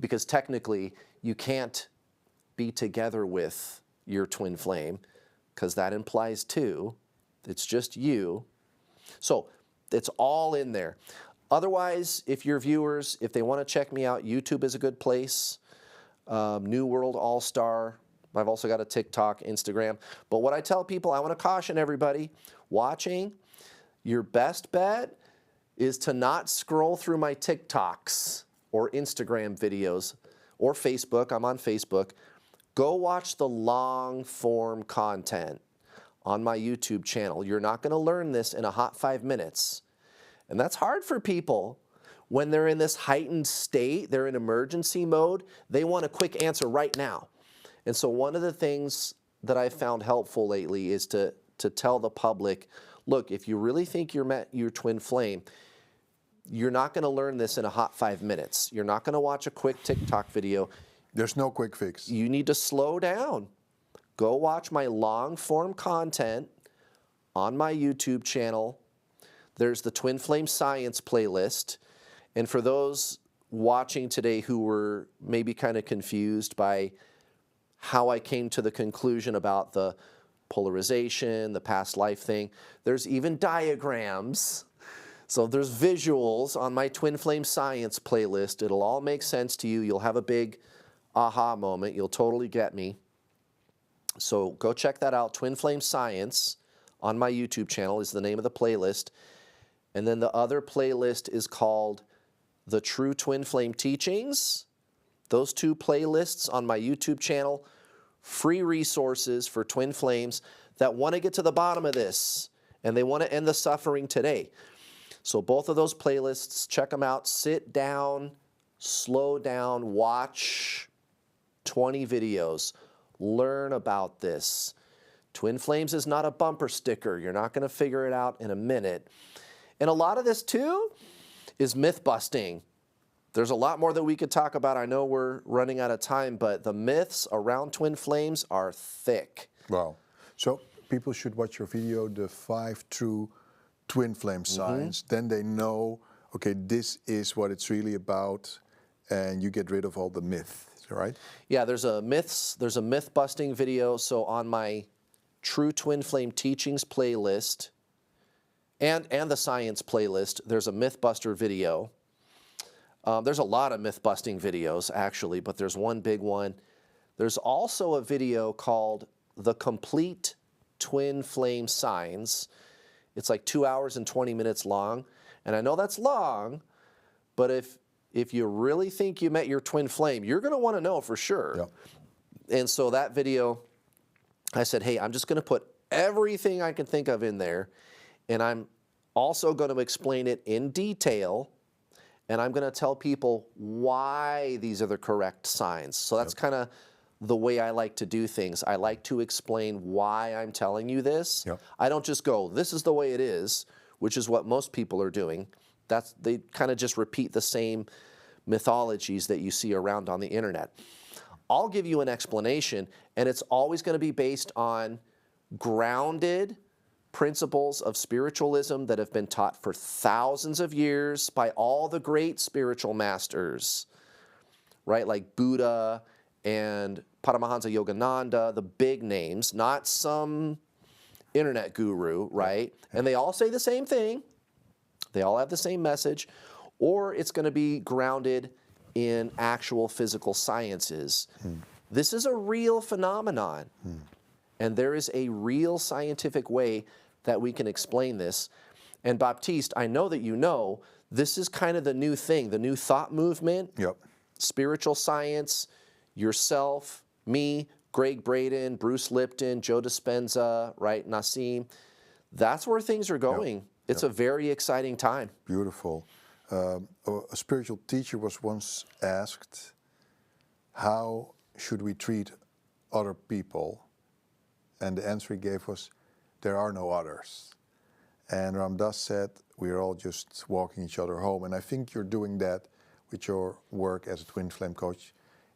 Because technically, you can't be together with your twin flame, because that implies two. It's just you. So it's all in there. Otherwise, if your viewers, if they want to check me out, YouTube is a good place. New World All-Star. I've also got a TikTok, Instagram. But what I tell people, I want to caution everybody watching, your best bet is to not scroll through my TikToks or Instagram videos or Facebook. I'm on Facebook. Go watch the long form content on my YouTube channel. You're not going to learn this in a hot 5 minutes. And that's hard for people when they're in this heightened state, they're in emergency mode, they want a quick answer right now. And so one of the things that I've found helpful lately is to tell the public, look, if you really think you're met your twin flame, you're not going to learn this in a hot 5 minutes. You're not going to watch a quick TikTok video. There's no quick fix. You need to slow down. Go watch my long-form content on my YouTube channel. There's the Twin Flame Science playlist. And for those watching today who were maybe kind of confused by how I came to the conclusion about the polarization, the past life thing, there's even diagrams. So there's visuals on my Twin Flame Science playlist. It'll all make sense to you. You'll have a big aha moment. You'll totally get me. So go check that out. Twin Flame Science on my YouTube channel is the name of the playlist. And then the other playlist is called The True Twin Flame Teachings. Those two playlists on my YouTube channel, free resources for twin flames that want to get to the bottom of this and they want to end the suffering today. So both of those playlists, check them out. Sit down, slow down, watch 20 videos. Learn about this. Twin flames is not a bumper sticker. You're not going to figure it out in a minute. And a lot of this too is myth busting. There's a lot more that we could talk about. I know we're running out of time, but the myths around twin flames are thick. Wow. So people should watch your video, the 5 true twin flame signs. Then they know, okay, this is what it's really about, and you get rid of all the myth, right? Yeah, there's a myth busting video. So on my True Twin Flame Teachings playlist and the Science playlist, there's a myth buster video. There's a lot of myth busting videos actually, but there's one big one. There's also a video called The Complete Twin Flame Signs. It's like 2 hours and 20 minutes long. And I know that's long, but if you really think you met your twin flame, you're going to want to know for sure. Yeah. And so that video, I said, hey, I'm just going to put everything I can think of in there, and I'm also going to explain it in detail, and I'm going to tell people why these are the correct signs. So that's kind of the way I like to do things. I like to explain why I'm telling you this. Yep. I don't just go, this is the way it is, which is what most people are doing. They kind of just repeat the same mythologies that you see around on the internet. I'll give you an explanation, and it's always going to be based on grounded principles of spiritualism that have been taught for thousands of years by all the great spiritual masters, right? Like Buddha and Paramahansa Yogananda, the big names, not some internet guru, right? And they all say the same thing. They all have the same message. Or it's going to be grounded in actual physical sciences. This is a real phenomenon. And there is a real scientific way that we can explain this. And Baptiste, I know that you know, this is kind of the new thing, the new thought movement. Yep. Spiritual science, yourself, me, Greg Braden, Bruce Lipton, Joe Dispenza, right, Nassim. That's where things are going. Yep. It's a very exciting time. Beautiful. A spiritual teacher was once asked, how should we treat other people? And the answer he gave was, there are no others. And Ram Dass said, we're all just walking each other home. And I think you're doing that with your work as a twin flame coach.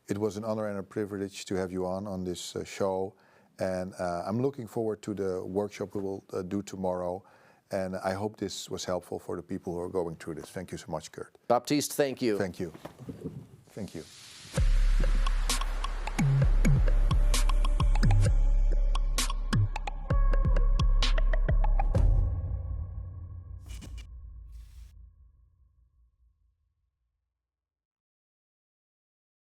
It was an honor and a privilege to have you on this show. And I'm looking forward to the workshop we will do tomorrow. And I hope this was helpful for the people who are going through this. Thank you so much, Kurt. Baptiste, thank you. Thank you. Thank you.